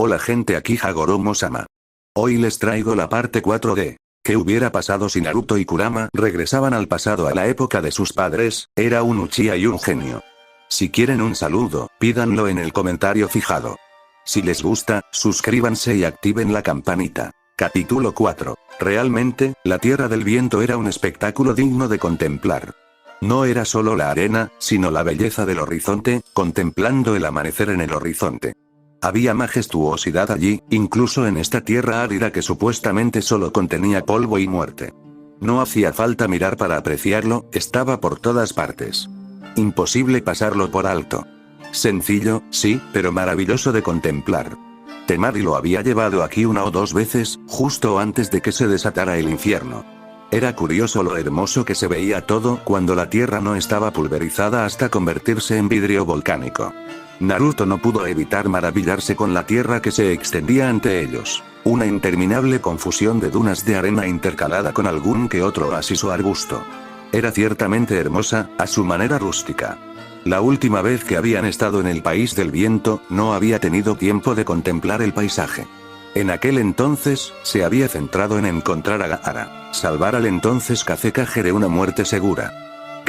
Hola gente, aquí Hagoromo-sama. Hoy les traigo la parte 4 de ¿qué hubiera pasado si Naruto y Kurama regresaban al pasado a la época de sus padres? Era un Uchiha y un genio. Si quieren un saludo, pídanlo en el comentario fijado. Si les gusta, suscríbanse y activen la campanita. Capítulo 4. Realmente, la Tierra del Viento era un espectáculo digno de contemplar. No era solo la arena, sino la belleza del horizonte, contemplando el amanecer en el horizonte. Había majestuosidad allí, incluso en esta tierra árida que supuestamente solo contenía polvo y muerte. No hacía falta mirar para apreciarlo, estaba por todas partes. Imposible pasarlo por alto. Sencillo, sí, pero maravilloso de contemplar. Temari lo había llevado aquí una o dos veces, justo antes de que se desatara el infierno. Era curioso lo hermoso que se veía todo cuando la tierra no estaba pulverizada hasta convertirse en vidrio volcánico. Naruto no pudo evitar maravillarse con la tierra que se extendía ante ellos. Una interminable confusión de dunas de arena intercalada con algún que otro oasis o arbusto. Era ciertamente hermosa, a su manera rústica. La última vez que habían estado en el país del viento, no había tenido tiempo de contemplar el paisaje. En aquel entonces, se había centrado en encontrar a Gaara, salvar al entonces Kazekage de una muerte segura.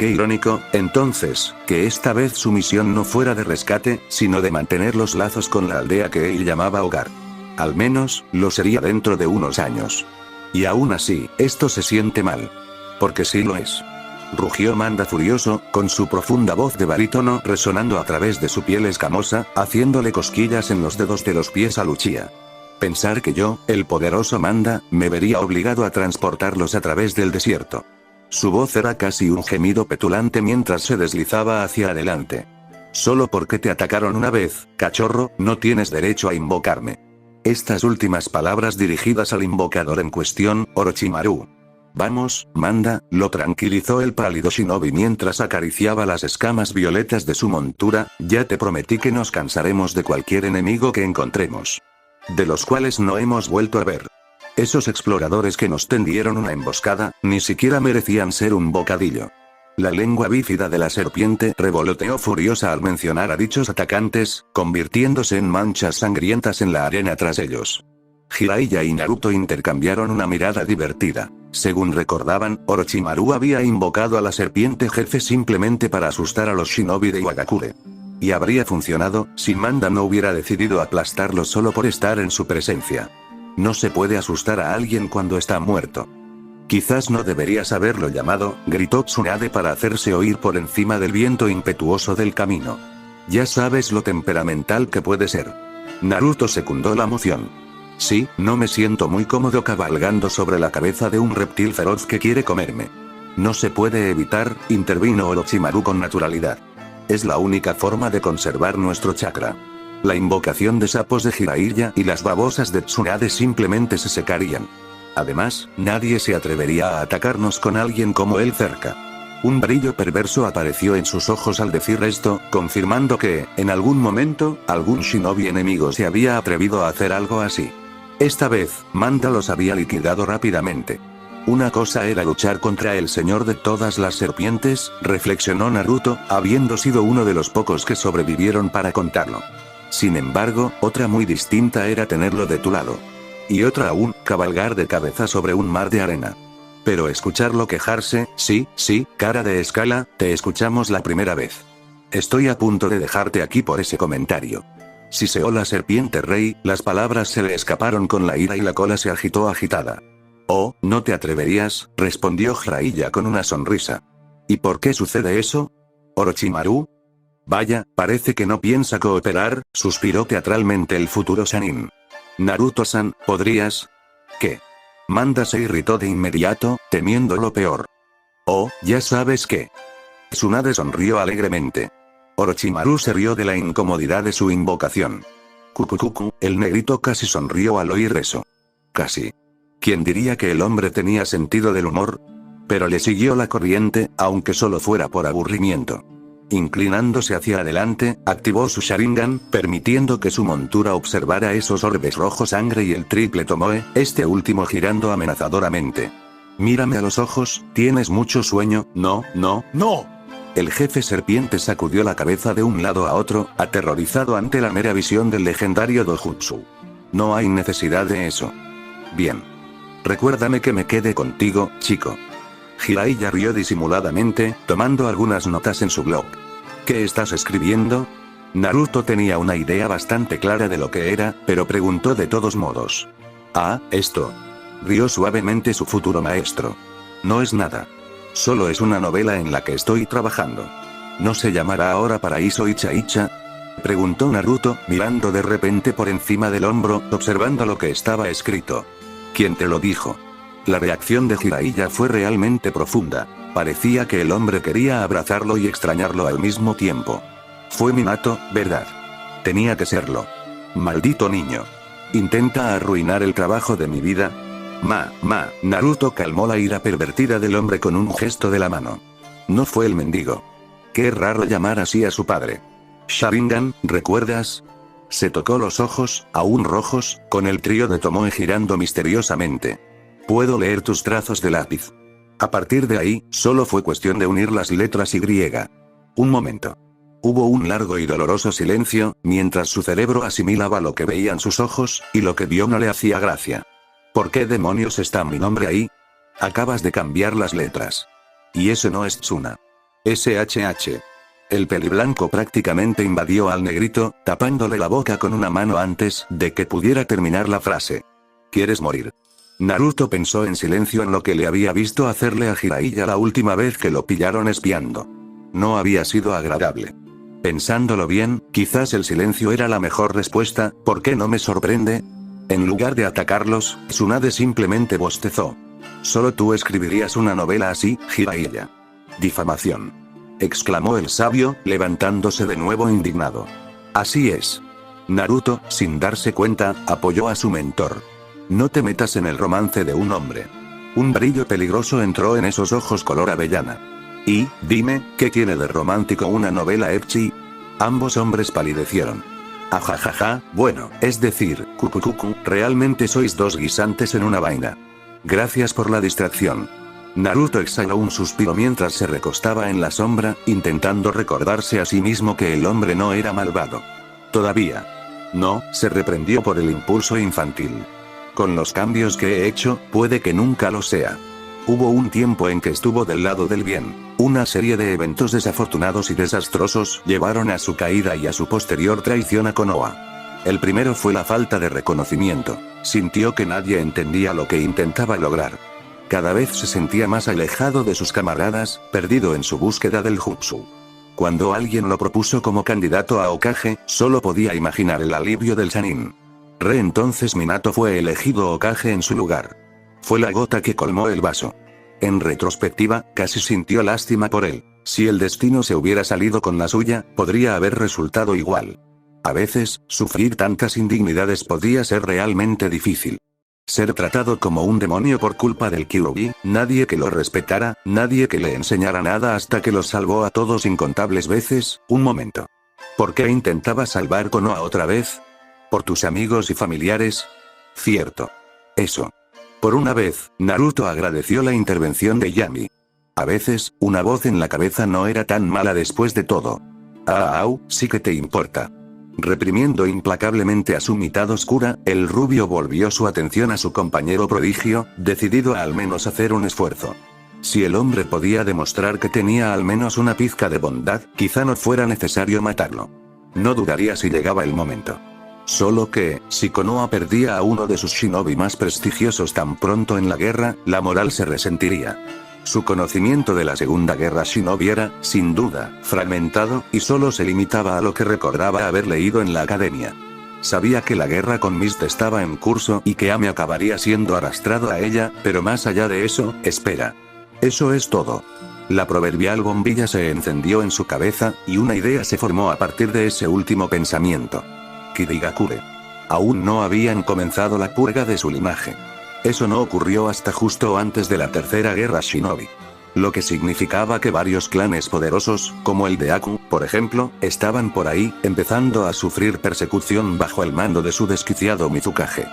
Qué irónico, entonces, que esta vez su misión no fuera de rescate, sino de mantener los lazos con la aldea que él llamaba hogar. Al menos, lo sería dentro de unos años. Y aún así, esto se siente mal. Porque sí lo es. Rugió Manda furioso, con su profunda voz de barítono resonando a través de su piel escamosa, haciéndole cosquillas en los dedos de los pies a Uchiha. Pensar que yo, el poderoso Manda, me vería obligado a transportarlos a través del desierto. Su voz era casi un gemido petulante mientras se deslizaba hacia adelante. Solo porque te atacaron una vez, cachorro, no tienes derecho a invocarme. Estas últimas palabras dirigidas al invocador en cuestión, Orochimaru. Vamos, Manda, lo tranquilizó el pálido shinobi mientras acariciaba las escamas violetas de su montura, ya te prometí que nos cansaremos de cualquier enemigo que encontremos. De los cuales no hemos vuelto a ver. Esos exploradores que nos tendieron una emboscada, ni siquiera merecían ser un bocadillo. La lengua bífida de la serpiente revoloteó furiosa al mencionar a dichos atacantes, convirtiéndose en manchas sangrientas en la arena tras ellos. Jiraiya y Naruto intercambiaron una mirada divertida. Según recordaban, Orochimaru había invocado a la serpiente jefe simplemente para asustar a los shinobi de Iwagakure. Y habría funcionado, si Manda no hubiera decidido aplastarlo solo por estar en su presencia. No se puede asustar a alguien cuando está muerto. Quizás no deberías haberlo llamado, gritó Tsunade para hacerse oír por encima del viento impetuoso del camino. Ya sabes lo temperamental que puede ser. Naruto secundó la moción. Sí, no me siento muy cómodo cabalgando sobre la cabeza de un reptil feroz que quiere comerme. No se puede evitar, intervino Orochimaru con naturalidad. Es la única forma de conservar nuestro chakra. La invocación de sapos de Jiraiya y las babosas de Tsunade simplemente se secarían. Además, nadie se atrevería a atacarnos con alguien como él cerca. Un brillo perverso apareció en sus ojos al decir esto, confirmando que, en algún momento, algún shinobi enemigo se había atrevido a hacer algo así. Esta vez, Manda los había liquidado rápidamente. Una cosa era luchar contra el señor de todas las serpientes, reflexionó Naruto, habiendo sido uno de los pocos que sobrevivieron para contarlo. Sin embargo, otra muy distinta era tenerlo de tu lado. Y otra aún, cabalgar de cabeza sobre un mar de arena. Pero escucharlo quejarse, sí, cara de escala, te escuchamos la primera vez. Estoy a punto de dejarte aquí por ese comentario. Siseó la serpiente rey, las palabras se le escaparon con la ira y la cola se agitó agitada. Oh, ¿no te atreverías?, respondió Jiraiya con una sonrisa. ¿Y por qué sucede eso? ¿Orochimaru? Vaya, parece que no piensa cooperar, suspiró teatralmente el futuro Sannin. Naruto-san, ¿podrías? ¿Qué? Manda se irritó de inmediato, temiendo lo peor. Oh, ya sabes qué. Tsunade sonrió alegremente. Orochimaru se rió de la incomodidad de su invocación. Kukukuku, el negrito casi sonrió al oír eso. Casi. ¿Quién diría que el hombre tenía sentido del humor? Pero le siguió la corriente, aunque solo fuera por aburrimiento. Inclinándose hacia adelante, activó su Sharingan, permitiendo que su montura observara esos orbes rojo sangre y el triple Tomoe, este último girando amenazadoramente. Mírame a los ojos, ¿tienes mucho sueño? No. El jefe serpiente sacudió la cabeza de un lado a otro, aterrorizado ante la mera visión del legendario Dojutsu. No hay necesidad de eso. Bien. Recuérdame que me quede contigo, chico. Jiraiya rió disimuladamente, tomando algunas notas en su blog. ¿Qué estás escribiendo? Naruto tenía una idea bastante clara de lo que era, pero preguntó de todos modos. Ah, esto. Rió suavemente su futuro maestro. No es nada. Solo es una novela en la que estoy trabajando. ¿No se llamará ahora Paraíso Icha Icha? Preguntó Naruto, mirando de repente por encima del hombro, observando lo que estaba escrito. ¿Quién te lo dijo? La reacción de Jiraiya fue realmente profunda. Parecía que el hombre quería abrazarlo y extrañarlo al mismo tiempo. Fue Minato, ¿verdad? Tenía que serlo. Maldito niño. ¿Intenta arruinar el trabajo de mi vida? Naruto calmó la ira pervertida del hombre con un gesto de la mano. No fue el mendigo. Qué raro llamar así a su padre. Sharingan, ¿recuerdas? Se tocó los ojos, aún rojos, con el trío de Tomoe girando misteriosamente. Puedo leer tus trazos de lápiz. A partir de ahí, solo fue cuestión de unir las letras Y. Un momento. Hubo un largo y doloroso silencio, mientras su cerebro asimilaba lo que veían sus ojos, y lo que vio no le hacía gracia. ¿Por qué demonios está mi nombre ahí? Acabas de cambiar las letras. Y eso no es Tsuna. SHH. El peliblanco prácticamente invadió al negrito, tapándole la boca con una mano antes de que pudiera terminar la frase. ¿Quieres morir? Naruto pensó en silencio en lo que le había visto hacerle a Jiraiya la última vez que lo pillaron espiando. No había sido agradable. Pensándolo bien, quizás el silencio era la mejor respuesta. ¿Por qué no me sorprende? En lugar de atacarlos, Tsunade simplemente bostezó. Solo tú escribirías una novela así, Jiraiya. Difamación. Exclamó el sabio, levantándose de nuevo indignado. Así es. Naruto, sin darse cuenta, apoyó a su mentor. No te metas en el romance de un hombre. Un brillo peligroso entró en esos ojos color avellana. Y, dime, ¿qué tiene de romántico una novela ecchi? Ambos hombres palidecieron. Ajajaja, bueno, es decir, cucucucu, realmente sois dos guisantes en una vaina. Gracias por la distracción. Naruto exhaló un suspiro mientras se recostaba en la sombra, intentando recordarse a sí mismo que el hombre no era malvado. Todavía. No, se reprendió por el impulso infantil. Con los cambios que he hecho, puede que nunca lo sea. Hubo un tiempo en que estuvo del lado del bien. Una serie de eventos desafortunados y desastrosos llevaron a su caída y a su posterior traición a Konoha. El primero fue la falta de reconocimiento. Sintió que nadie entendía lo que intentaba lograr. Cada vez se sentía más alejado de sus camaradas, perdido en su búsqueda del jutsu. Cuando alguien lo propuso como candidato a Hokage, solo podía imaginar el alivio del Sannin. Entonces Minato fue elegido Hokage en su lugar. Fue la gota que colmó el vaso. En retrospectiva, casi sintió lástima por él. Si el destino se hubiera salido con la suya, podría haber resultado igual. A veces, sufrir tantas indignidades podía ser realmente difícil. Ser tratado como un demonio por culpa del Kyuubi, nadie que lo respetara, nadie que le enseñara nada hasta que los salvó a todos incontables veces. Un momento. ¿Por qué intentaba salvar Konoha otra vez? ¿Por tus amigos y familiares? Cierto. Eso. Por una vez, Naruto agradeció la intervención de Yami. A veces, una voz en la cabeza no era tan mala después de todo. Sí que te importa. Reprimiendo implacablemente a su mitad oscura, el rubio volvió su atención a su compañero prodigio, decidido a al menos hacer un esfuerzo. Si el hombre podía demostrar que tenía al menos una pizca de bondad, quizá no fuera necesario matarlo. No dudaría si llegaba el momento. Solo que, si Konoha perdía a uno de sus shinobi más prestigiosos tan pronto en la guerra, la moral se resentiría. Su conocimiento de la Segunda Guerra Shinobi era, sin duda, fragmentado, y solo se limitaba a lo que recordaba haber leído en la academia. Sabía que la guerra con Mist estaba en curso y que Ame acabaría siendo arrastrado a ella, pero más allá de eso, espera. Eso es todo. La proverbial bombilla se encendió en su cabeza, y una idea se formó a partir de ese último pensamiento. Kirigakure. Aún no habían comenzado la purga de su linaje. Eso no ocurrió hasta justo antes de la Tercera Guerra Shinobi. Lo que significaba que varios clanes poderosos, como el de Aku, por ejemplo, estaban por ahí, empezando a sufrir persecución bajo el mando de su desquiciado Mizukage.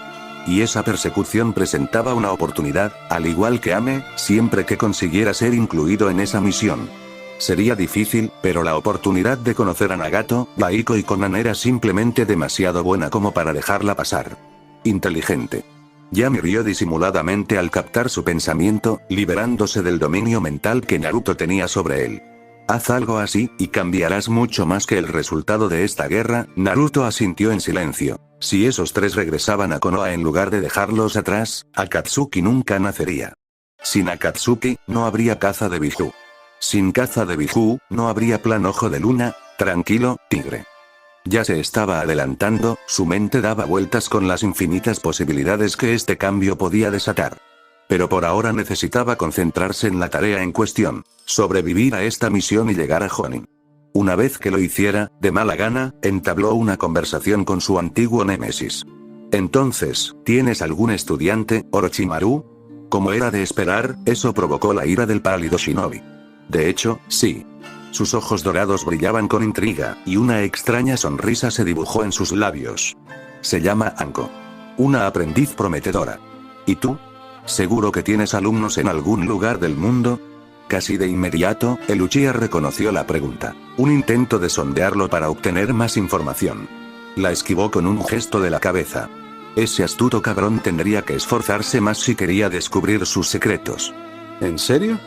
Y esa persecución presentaba una oportunidad, al igual que Ame, siempre que consiguiera ser incluido en esa misión. Sería difícil, pero la oportunidad de conocer a Nagato, Baiko y Konan era simplemente demasiado buena como para dejarla pasar. inteligente. Yami rió disimuladamente al captar su pensamiento, liberándose del dominio mental que Naruto tenía sobre él. Haz algo así, y cambiarás mucho más que el resultado de esta guerra. Naruto asintió en silencio. Si esos tres regresaban a Konoha en lugar de dejarlos atrás, Akatsuki nunca nacería. Sin Akatsuki, no habría caza de Biju. Sin caza de Biju, no habría plan Ojo de Luna. Tranquilo, tigre. Ya se estaba adelantando, su mente daba vueltas con las infinitas posibilidades que este cambio podía desatar. Pero por ahora necesitaba concentrarse en la tarea en cuestión, sobrevivir a esta misión y llegar a Jonin. Una vez que lo hiciera, de mala gana, entabló una conversación con su antiguo némesis. Entonces, ¿tienes algún estudiante, Orochimaru? Como era de esperar, eso provocó la ira del pálido shinobi. De hecho, sí. Sus ojos dorados brillaban con intriga, y una extraña sonrisa se dibujó en sus labios. Se llama Anko. Una aprendiz prometedora. ¿Y tú? ¿Seguro que tienes alumnos en algún lugar del mundo? Casi de inmediato, el Uchiha reconoció la pregunta. Un intento de sondearlo para obtener más información. La esquivó con un gesto de la cabeza. Ese astuto cabrón tendría que esforzarse más si quería descubrir sus secretos. ¿En serio?,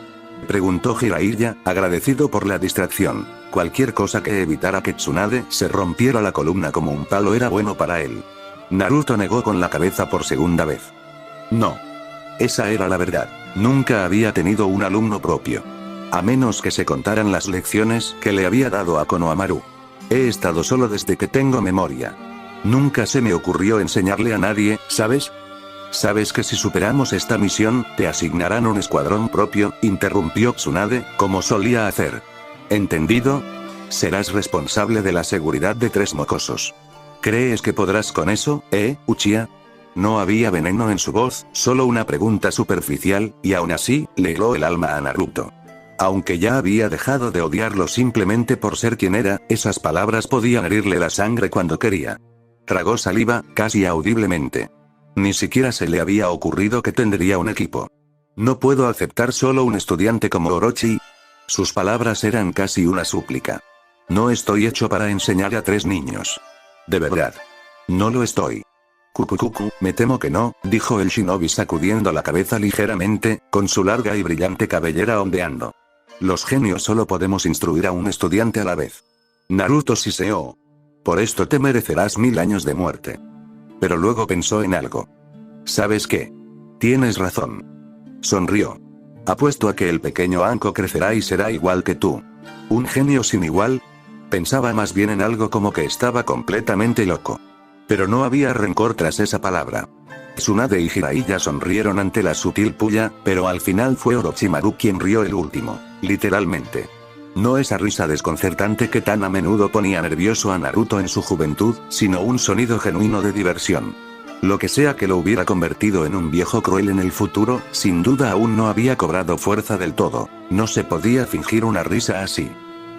preguntó Jiraiya, agradecido por la distracción. Cualquier cosa que evitara que Tsunade se rompiera la columna como un palo era bueno para él. Naruto negó con la cabeza por segunda vez. No. Esa era la verdad. Nunca había tenido un alumno propio. A menos que se contaran las lecciones que le había dado a Konohamaru. He estado solo desde que tengo memoria. Nunca se me ocurrió enseñarle a nadie, ¿sabes? ¿Sabes que si superamos esta misión, te asignarán un escuadrón propio? Interrumpió Tsunade, como solía hacer. ¿Entendido? Serás responsable de la seguridad de 3 mocosos. ¿Crees que podrás con eso, Uchiha? No había veneno en su voz, solo una pregunta superficial, y aún así, le heló el alma a Naruto. Aunque ya había dejado de odiarlo simplemente por ser quien era, esas palabras podían herirle la sangre cuando quería. Tragó saliva, casi audiblemente. Ni siquiera se le había ocurrido que tendría un equipo. No puedo aceptar solo un estudiante como Orochi. Sus palabras eran casi una súplica. No estoy hecho para enseñar a 3 niños. De verdad. No lo estoy. Kukukuku, me temo que no, dijo el shinobi sacudiendo la cabeza ligeramente, con su larga y brillante cabellera ondeando. Los genios solo podemos instruir a un estudiante a la vez. Naruto siseó. Por esto te merecerás 1000 años de muerte. Pero luego pensó en algo. ¿Sabes qué? Tienes razón. Sonrió. Apuesto a que el pequeño Anko crecerá y será igual que tú. ¿Un genio sin igual? Pensaba más bien en algo como que estaba completamente loco. Pero no había rencor tras esa palabra. Tsunade y Jiraiya sonrieron ante la sutil puya, pero al final fue Orochimaru quien rió el último, literalmente. No esa risa desconcertante que tan a menudo ponía nervioso a Naruto en su juventud, sino un sonido genuino de diversión. Lo que sea que lo hubiera convertido en un viejo cruel en el futuro, sin duda aún no había cobrado fuerza del todo. No se podía fingir una risa así.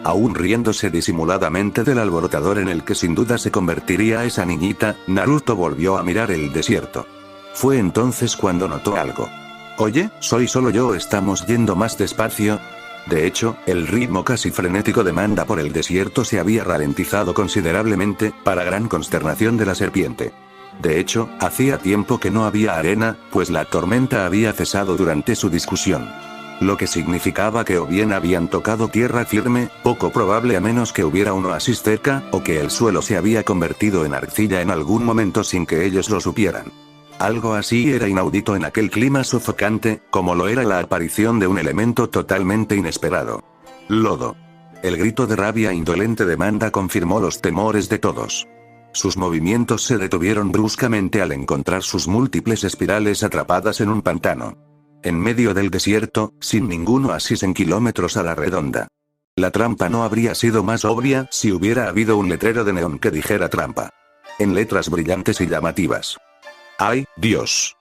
Aún riéndose disimuladamente del alborotador en el que sin duda se convertiría esa niñita, Naruto volvió a mirar el desierto. Fue entonces cuando notó algo. Oye, ¿soy solo yo o estamos yendo más despacio? De hecho, el ritmo casi frenético de Manda por el desierto se había ralentizado considerablemente, para gran consternación de la serpiente. De hecho, hacía tiempo que no había arena, pues la tormenta había cesado durante su discusión. Lo que significaba que o bien habían tocado tierra firme, poco probable a menos que hubiera un oasis cerca, o que el suelo se había convertido en arcilla en algún momento sin que ellos lo supieran. Algo así era inaudito en aquel clima sofocante, como lo era la aparición de un elemento totalmente inesperado. Lodo. El grito de rabia indolente de Manda confirmó los temores de todos. Sus movimientos se detuvieron bruscamente al encontrar sus múltiples espirales atrapadas en un pantano. En medio del desierto, sin ningún oasis en kilómetros a la redonda. La trampa no habría sido más obvia si hubiera habido un letrero de neón que dijera trampa. En letras brillantes y llamativas. ¡Ay, Dios!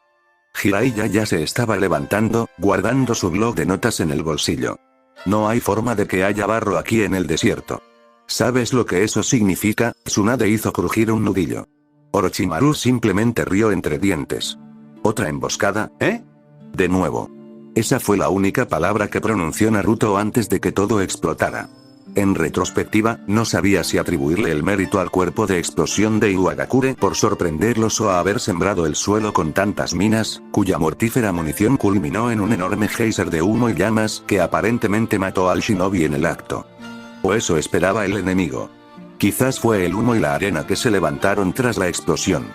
Jiraiya ya se estaba levantando, guardando su bloc de notas en el bolsillo. No hay forma de que haya barro aquí en el desierto. ¿Sabes lo que eso significa? Tsunade hizo crujir un nudillo. Orochimaru simplemente rió entre dientes. ¿Otra emboscada, De nuevo. Esa fue la única palabra que pronunció Naruto antes de que todo explotara. En retrospectiva, no sabía si atribuirle el mérito al cuerpo de explosión de Iwagakure por sorprenderlos o a haber sembrado el suelo con tantas minas, cuya mortífera munición culminó en un enorme geyser de humo y llamas que aparentemente mató al shinobi en el acto. O eso esperaba el enemigo. Quizás fue el humo y la arena que se levantaron tras la explosión.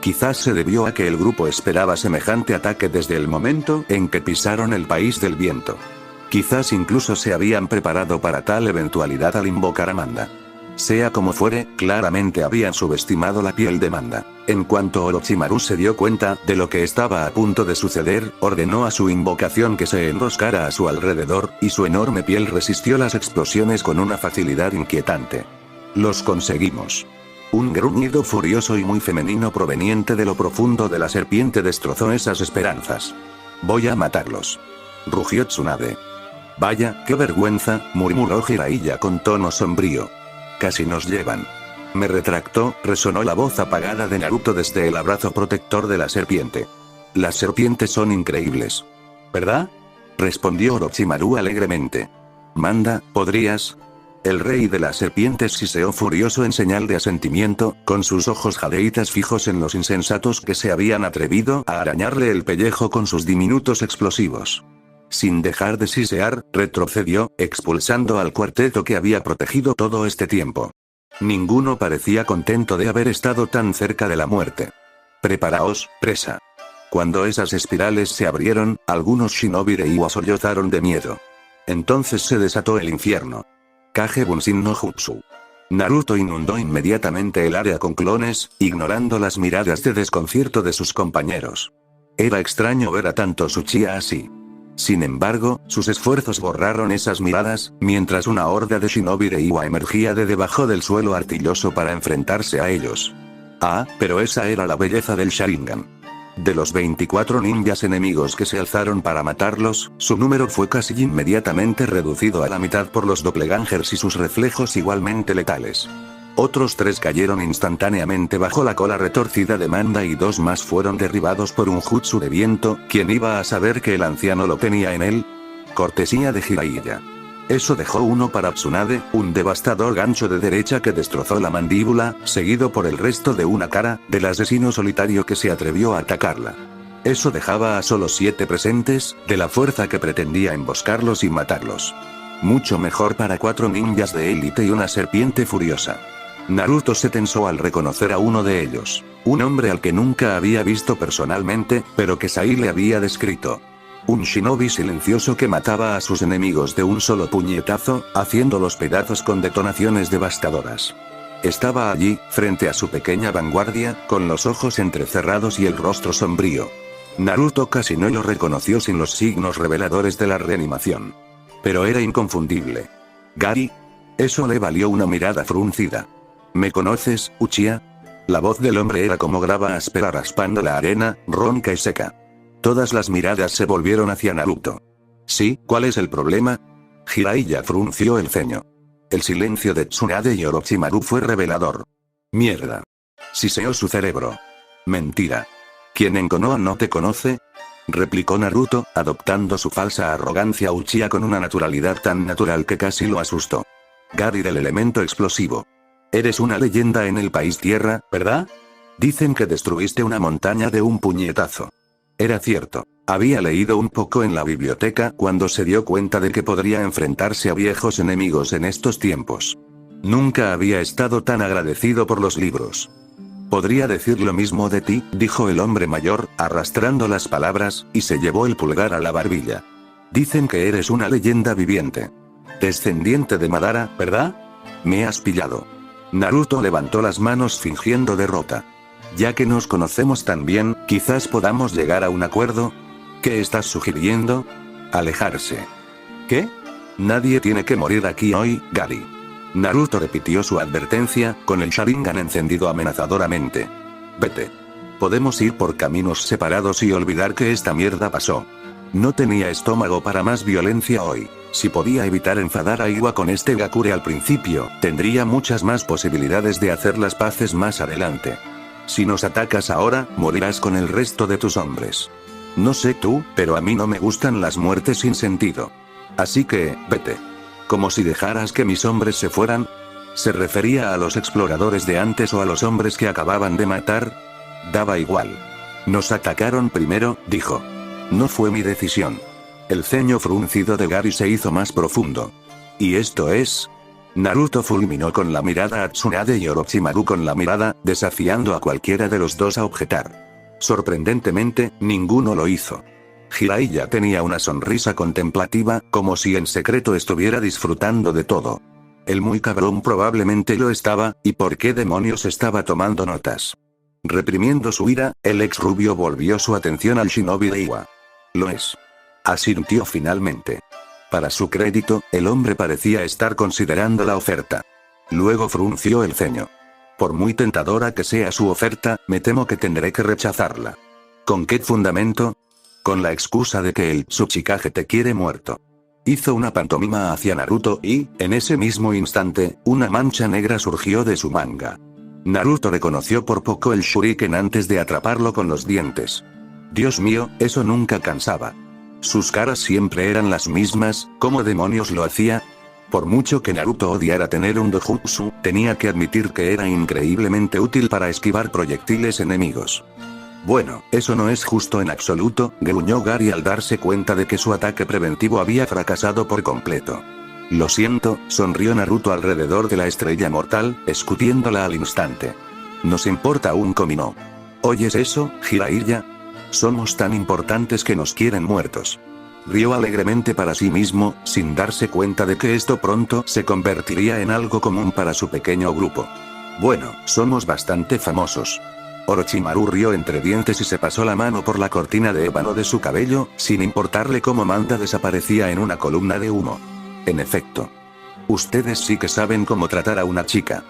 Quizás se debió a que el grupo esperaba semejante ataque desde el momento en que pisaron el país del viento. Quizás incluso se habían preparado para tal eventualidad al invocar a Manda. Sea como fuere, claramente habían subestimado la piel de Manda. En cuanto Orochimaru se dio cuenta de lo que estaba a punto de suceder, ordenó a su invocación que se enroscara a su alrededor, y su enorme piel resistió las explosiones con una facilidad inquietante. Los conseguimos. Un gruñido furioso y muy femenino proveniente de lo profundo de la serpiente destrozó esas esperanzas. Voy a matarlos. Rugió Tsunade. Vaya, qué vergüenza, murmuró Jiraiya con tono sombrío. Casi nos llevan. Me retractó, resonó la voz apagada de Naruto desde el abrazo protector de la serpiente. Las serpientes son increíbles. ¿Verdad? Respondió Orochimaru alegremente. Manda, ¿podrías? El rey de las serpientes siseó furioso en señal de asentimiento, con sus ojos jadeitas fijos en los insensatos que se habían atrevido a arañarle el pellejo con sus diminutos explosivos. Sin dejar de sisear, retrocedió, expulsando al cuarteto que había protegido todo este tiempo. Ninguno parecía contento de haber estado tan cerca de la muerte. Preparaos, presa. Cuando esas espirales se abrieron, algunos shinobi de Iwa sollozaron de miedo. Entonces se desató el infierno. Kage Bunshin no Jutsu. Naruto inundó inmediatamente el área con clones, ignorando las miradas de desconcierto de sus compañeros. Era extraño ver a tantos Uchiha así. Sin embargo, sus esfuerzos borraron esas miradas, mientras una horda de shinobi de Iwa emergía de debajo del suelo arcilloso para enfrentarse a ellos. Ah, pero esa era la belleza del Sharingan. De los 24 ninjas enemigos que se alzaron para matarlos, su número fue casi inmediatamente reducido a la mitad por los doppelgangers y sus reflejos igualmente letales. Otros 3 cayeron instantáneamente bajo la cola retorcida de Manda y 2 más fueron derribados por un jutsu de viento. ¿Quién iba a saber que el anciano lo tenía en él? Cortesía de Jiraiya. Eso dejó uno para Tsunade, un devastador gancho de derecha que destrozó la mandíbula, seguido por el resto de una cara, del asesino solitario que se atrevió a atacarla. Eso dejaba a solo 7 presentes, de la fuerza que pretendía emboscarlos y matarlos. Mucho mejor para 4 ninjas de élite y una serpiente furiosa. Naruto se tensó al reconocer a uno de ellos, un hombre al que nunca había visto personalmente, pero que Sai le había descrito. Un shinobi silencioso que mataba a sus enemigos de un solo puñetazo, haciéndolos pedazos con detonaciones devastadoras. Estaba allí, frente a su pequeña vanguardia, con los ojos entrecerrados y el rostro sombrío. Naruto casi no lo reconoció sin los signos reveladores de la reanimación. Pero era inconfundible. ¿Gary? Eso le valió una mirada fruncida. ¿Me conoces, Uchiha? La voz del hombre era como grava áspera raspando la arena, ronca y seca. Todas las miradas se volvieron hacia Naruto. ¿Sí? ¿Cuál es el problema? Jiraiya frunció el ceño. El silencio de Tsunade y Orochimaru fue revelador. Mierda. Siseó su cerebro. Mentira. ¿Quién en Konoha no te conoce? Replicó Naruto, adoptando su falsa arrogancia Uchiha con una naturalidad tan natural que casi lo asustó. Gary del elemento explosivo. Eres una leyenda en el país tierra, ¿verdad? Dicen que destruiste una montaña de un puñetazo. Era cierto. Había leído un poco en la biblioteca cuando se dio cuenta de que podría enfrentarse a viejos enemigos en estos tiempos. Nunca había estado tan agradecido por los libros. Podría decir lo mismo de ti, dijo el hombre mayor, arrastrando las palabras, y se llevó el pulgar a la barbilla. Dicen que eres una leyenda viviente. Descendiente de Madara, ¿verdad? Me has pillado. Naruto levantó las manos fingiendo derrota. Ya que nos conocemos tan bien, quizás podamos llegar a un acuerdo. ¿Qué estás sugiriendo? Alejarse. ¿Qué? Nadie tiene que morir aquí hoy, Gary. Naruto repitió su advertencia, con el Sharingan encendido amenazadoramente. Vete. Podemos ir por caminos separados y olvidar que esta mierda pasó. No tenía estómago para más violencia hoy. Si podía evitar enfadar a Iwa con este Gakure al principio, tendría muchas más posibilidades de hacer las paces más adelante. Si nos atacas ahora, morirás con el resto de tus hombres. No sé tú, pero a mí no me gustan las muertes sin sentido. Así que, vete. Como si dejaras que mis hombres se fueran. ¿Se refería a los exploradores de antes o a los hombres que acababan de matar? Daba igual. Nos atacaron primero, dijo. No fue mi decisión. El ceño fruncido de Gary se hizo más profundo. ¿Y esto es? Naruto fulminó con la mirada a Tsunade y Orochimaru con la mirada, desafiando a cualquiera de los dos a objetar. Sorprendentemente, ninguno lo hizo. Jiraiya tenía una sonrisa contemplativa, como si en secreto estuviera disfrutando de todo. El muy cabrón probablemente lo estaba, ¿y por qué demonios estaba tomando notas? Reprimiendo su ira, el ex rubio volvió su atención al shinobi de Iwa. Lo es. Asintió finalmente. Para su crédito, el hombre parecía estar considerando la oferta. Luego frunció el ceño. Por muy tentadora que sea su oferta, me temo que tendré que rechazarla. ¿Con qué fundamento? Con la excusa de que el Tsuchikage te quiere muerto. Hizo una pantomima hacia Naruto y, en ese mismo instante, una mancha negra surgió de su manga. Naruto reconoció por poco el shuriken antes de atraparlo con los dientes. Dios mío, eso nunca cansaba. Sus caras siempre eran las mismas, ¿cómo demonios lo hacía? Por mucho que Naruto odiara tener un dojutsu, tenía que admitir que era increíblemente útil para esquivar proyectiles enemigos. Bueno, eso no es justo en absoluto, gruñó Gary al darse cuenta de que su ataque preventivo había fracasado por completo. Lo siento, sonrió Naruto alrededor de la estrella mortal, escupiéndola al instante. Nos importa un comino. ¿Oyes eso, Jiraiya? Somos tan importantes que nos quieren muertos. Rió alegremente para sí mismo, sin darse cuenta de que esto pronto se convertiría en algo común para su pequeño grupo. Bueno, somos bastante famosos. Orochimaru rió entre dientes y se pasó la mano por la cortina de ébano de su cabello, sin importarle cómo Manda desaparecía en una columna de humo. En efecto. Ustedes sí que saben cómo tratar a una chica.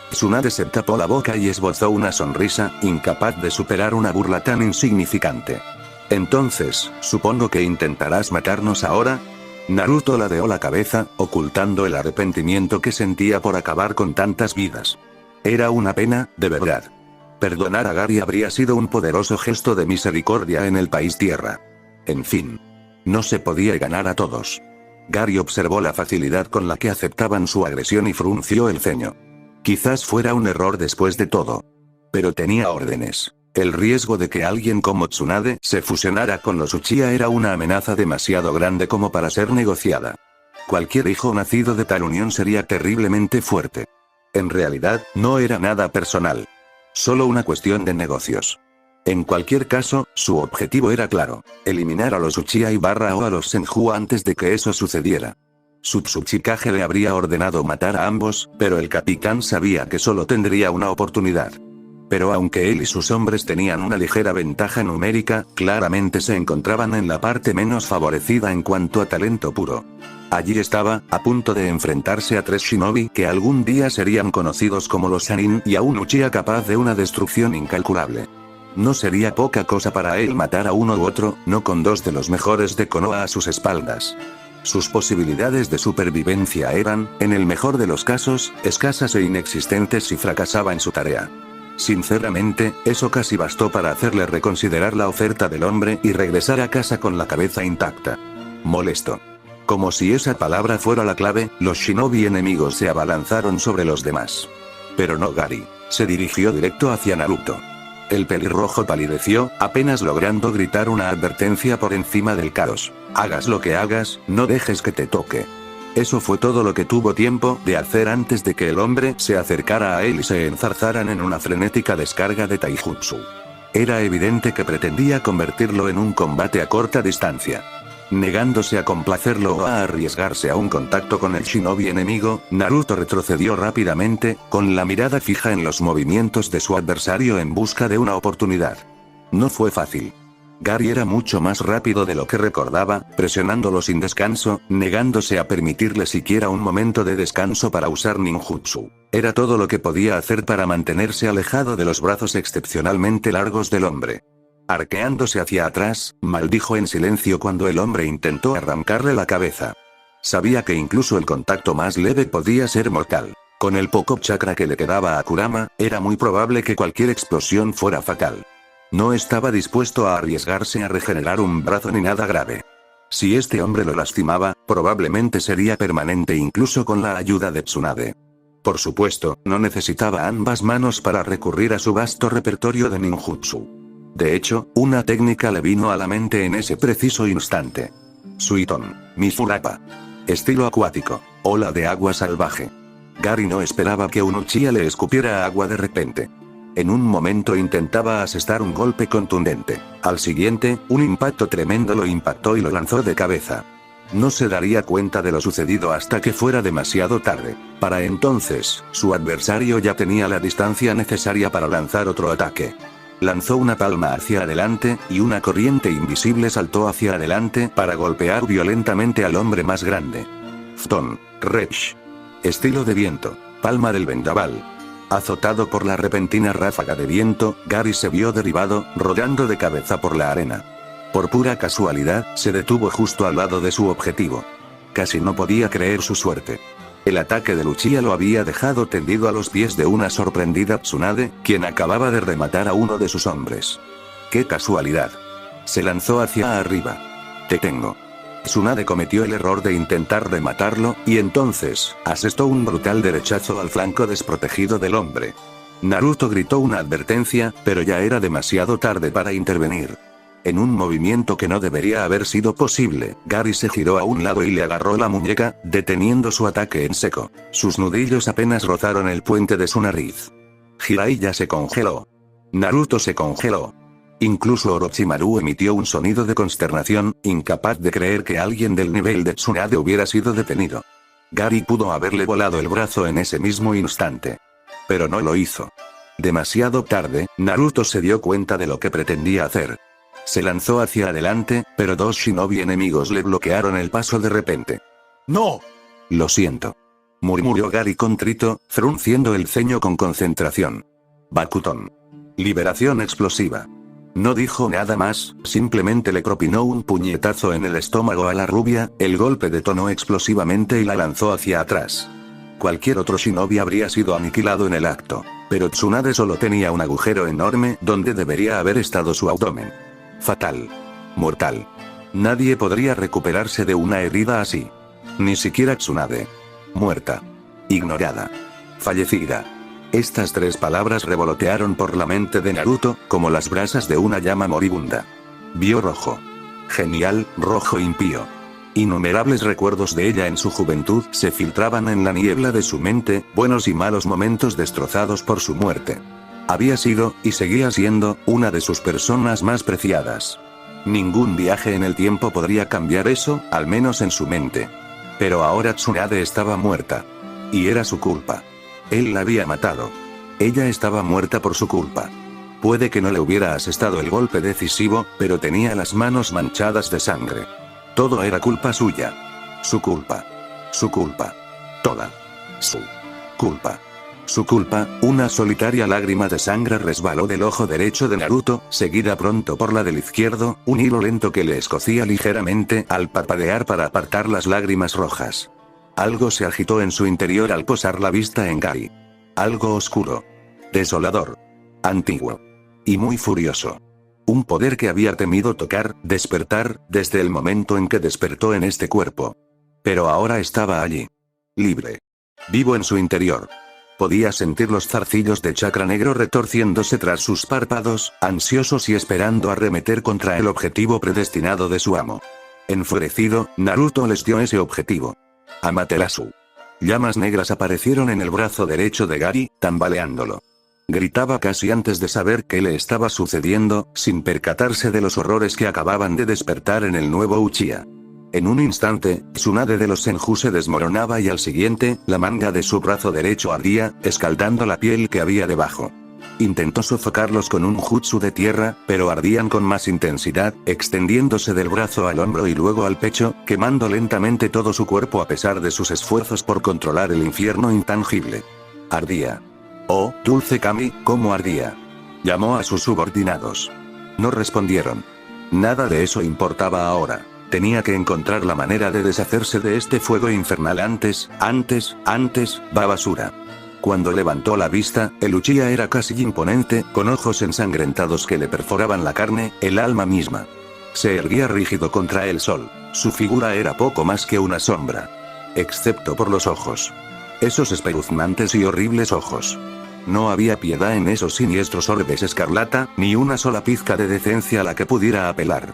Tsunade se tapó la boca y esbozó una sonrisa, incapaz de superar una burla tan insignificante. Entonces, supongo que intentarás matarnos ahora. Naruto ladeó la cabeza, ocultando el arrepentimiento que sentía por acabar con tantas vidas. Era una pena, de verdad. Perdonar a Gary habría sido un poderoso gesto de misericordia en el país tierra. En fin. No se podía ganar a todos. Gary observó la facilidad con la que aceptaban su agresión y frunció el ceño. Quizás fuera un error después de todo. Pero tenía órdenes. El riesgo de que alguien como Tsunade se fusionara con los Uchiha era una amenaza demasiado grande como para ser negociada. Cualquier hijo nacido de tal unión sería terriblemente fuerte. En realidad, no era nada personal. Solo una cuestión de negocios. En cualquier caso, su objetivo era claro: eliminar a los Uchiha y o a los Senju antes de que eso sucediera. Su Tsuchikage le habría ordenado matar a ambos, pero el capitán sabía que solo tendría una oportunidad. Pero aunque él y sus hombres tenían una ligera ventaja numérica, claramente se encontraban en la parte menos favorecida en cuanto a talento puro. Allí estaba, a punto de enfrentarse a 3 shinobi que algún día serían conocidos como los Sannin y a un Uchiha capaz de una destrucción incalculable. No sería poca cosa para él matar a uno u otro, no con 2 de los mejores de Konoha a sus espaldas. Sus posibilidades de supervivencia eran, en el mejor de los casos, escasas e inexistentes si fracasaba en su tarea. Sinceramente, eso casi bastó para hacerle reconsiderar la oferta del hombre y regresar a casa con la cabeza intacta. Molesto. Como si esa palabra fuera la clave, los shinobi enemigos se abalanzaron sobre los demás. Pero no Gary. Se dirigió directo hacia Naruto. El pelirrojo palideció, apenas logrando gritar una advertencia por encima del caos. Hagas lo que hagas, no dejes que te toque. Eso fue todo lo que tuvo tiempo de hacer antes de que el hombre se acercara a él y se enzarzaran en una frenética descarga de taijutsu. Era evidente que pretendía convertirlo en un combate a corta distancia. Negándose a complacerlo o a arriesgarse a un contacto con el shinobi enemigo, Naruto retrocedió rápidamente, con la mirada fija en los movimientos de su adversario en busca de una oportunidad. No fue fácil. Gary era mucho más rápido de lo que recordaba, presionándolo sin descanso, negándose a permitirle siquiera un momento de descanso para usar ninjutsu. Era todo lo que podía hacer para mantenerse alejado de los brazos excepcionalmente largos del hombre. Arqueándose hacia atrás, maldijo en silencio cuando el hombre intentó arrancarle la cabeza. Sabía que incluso el contacto más leve podía ser mortal. Con el poco chakra que le quedaba a Kurama, era muy probable que cualquier explosión fuera fatal. No estaba dispuesto a arriesgarse a regenerar un brazo ni nada grave. Si este hombre lo lastimaba, probablemente sería permanente incluso con la ayuda de Tsunade. Por supuesto, no necesitaba ambas manos para recurrir a su vasto repertorio de ninjutsu. De hecho, una técnica le vino a la mente en ese preciso instante. Suiton, Mifurapa. Estilo acuático, ola de agua salvaje. Gary no esperaba que un Uchiha le escupiera agua de repente. En un momento intentaba asestar un golpe contundente. Al siguiente, un impacto tremendo lo impactó y lo lanzó de cabeza. No se daría cuenta de lo sucedido hasta que fuera demasiado tarde. Para entonces, su adversario ya tenía la distancia necesaria para lanzar otro ataque. Lanzó una palma hacia adelante, y una corriente invisible saltó hacia adelante para golpear violentamente al hombre más grande. Fton, Rech. Estilo de viento, palma del vendaval. Azotado por la repentina ráfaga de viento, Gary se vio derribado, rodando de cabeza por la arena. Por pura casualidad, se detuvo justo al lado de su objetivo. Casi no podía creer su suerte. El ataque de Uchiha lo había dejado tendido a los pies de una sorprendida Tsunade, quien acababa de rematar a uno de sus hombres. ¡Qué casualidad! Se lanzó hacia arriba. Te tengo. Tsunade cometió el error de intentar rematarlo, y entonces, asestó un brutal derechazo al flanco desprotegido del hombre. Naruto gritó una advertencia, pero ya era demasiado tarde para intervenir. En un movimiento que no debería haber sido posible, Gary se giró a un lado y le agarró la muñeca, deteniendo su ataque en seco. Sus nudillos apenas rozaron el puente de su nariz. Jiraiya se congeló. Naruto se congeló. Incluso Orochimaru emitió un sonido de consternación, incapaz de creer que alguien del nivel de Tsunade hubiera sido detenido. Gary pudo haberle volado el brazo en ese mismo instante. Pero no lo hizo. Demasiado tarde, Naruto se dio cuenta de lo que pretendía hacer. Se lanzó hacia adelante, pero dos shinobi enemigos le bloquearon el paso de repente. ¡No! Lo siento. Murmuró Gary contrito, frunciendo el ceño con concentración. Bakuton. Liberación explosiva. No dijo nada más, simplemente le propinó un puñetazo en el estómago a la rubia, el golpe detonó explosivamente y la lanzó hacia atrás. Cualquier otro shinobi habría sido aniquilado en el acto, pero Tsunade solo tenía un agujero enorme donde debería haber estado su abdomen. Fatal. Mortal. Nadie podría recuperarse de una herida así. Ni siquiera Tsunade. Muerta. Ignorada. Fallecida. Estas tres palabras revolotearon por la mente de Naruto, como las brasas de una llama moribunda. Vio rojo. Genial, rojo impío. Innumerables recuerdos de ella en su juventud se filtraban en la niebla de su mente, buenos y malos momentos destrozados por su muerte. Había sido, y seguía siendo, una de sus personas más preciadas. Ningún viaje en el tiempo podría cambiar eso, al menos en su mente. Pero ahora Tsunade estaba muerta. Y era su culpa. Él la había matado. Ella estaba muerta por su culpa. Puede que no le hubiera asestado el golpe decisivo, pero tenía las manos manchadas de sangre. Todo era culpa suya. Su culpa. Su culpa. Toda. Su culpa. Su culpa, una solitaria lágrima de sangre resbaló del ojo derecho de Naruto, seguida pronto por la del izquierdo, un hilo lento que le escocía ligeramente al parpadear para apartar las lágrimas rojas. Algo se agitó en su interior al posar la vista en Gary. Algo oscuro. Desolador. Antiguo. Y muy furioso. Un poder que había temido tocar, despertar, desde el momento en que despertó en este cuerpo. Pero ahora estaba allí. Libre. Vivo en su interior. Podía sentir los zarcillos de chakra negro retorciéndose tras sus párpados, ansiosos y esperando arremeter contra el objetivo predestinado de su amo. Enfurecido, Naruto les dio ese objetivo. Amaterasu. Llamas negras aparecieron en el brazo derecho de Gary, tambaleándolo. Gritaba casi antes de saber qué le estaba sucediendo, sin percatarse de los horrores que acababan de despertar en el nuevo Uchiha. En un instante, Tsunade de los Senju se desmoronaba y al siguiente, la manga de su brazo derecho ardía, escaldando la piel que había debajo. Intentó sofocarlos con un jutsu de tierra, pero ardían con más intensidad, extendiéndose del brazo al hombro y luego al pecho, quemando lentamente todo su cuerpo a pesar de sus esfuerzos por controlar el infierno intangible. Ardía. Oh, dulce Kami, ¿cómo ardía? Llamó a sus subordinados. No respondieron. Nada de eso importaba ahora. Tenía que encontrar la manera de deshacerse de este fuego infernal antes, va basura. Cuando levantó la vista, el Uchiha era casi imponente, con ojos ensangrentados que le perforaban la carne, el alma misma. Se erguía rígido contra el sol. Su figura era poco más que una sombra. Excepto por los ojos. Esos espeluznantes y horribles ojos. No había piedad en esos siniestros orbes escarlata, ni una sola pizca de decencia a la que pudiera apelar.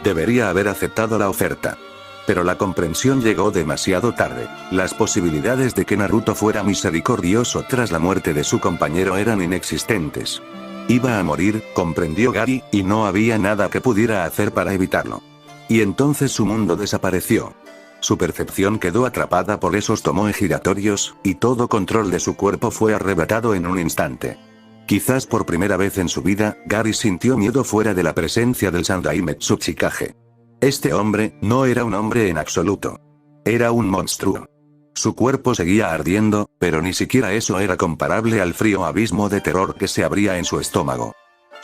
Debería haber aceptado la oferta. Pero la comprensión llegó demasiado tarde. Las posibilidades de que Naruto fuera misericordioso tras la muerte de su compañero eran inexistentes. Iba a morir, comprendió Gary, y no había nada que pudiera hacer para evitarlo. Y entonces su mundo desapareció. Su percepción quedó atrapada por esos tomoe giratorios, y todo control de su cuerpo fue arrebatado en un instante. Quizás por primera vez en su vida, Gary sintió miedo fuera de la presencia del Sandai Metsuchikage. Este hombre no era un hombre en absoluto. Era un monstruo. Su cuerpo seguía ardiendo, pero ni siquiera eso era comparable al frío abismo de terror que se abría en su estómago.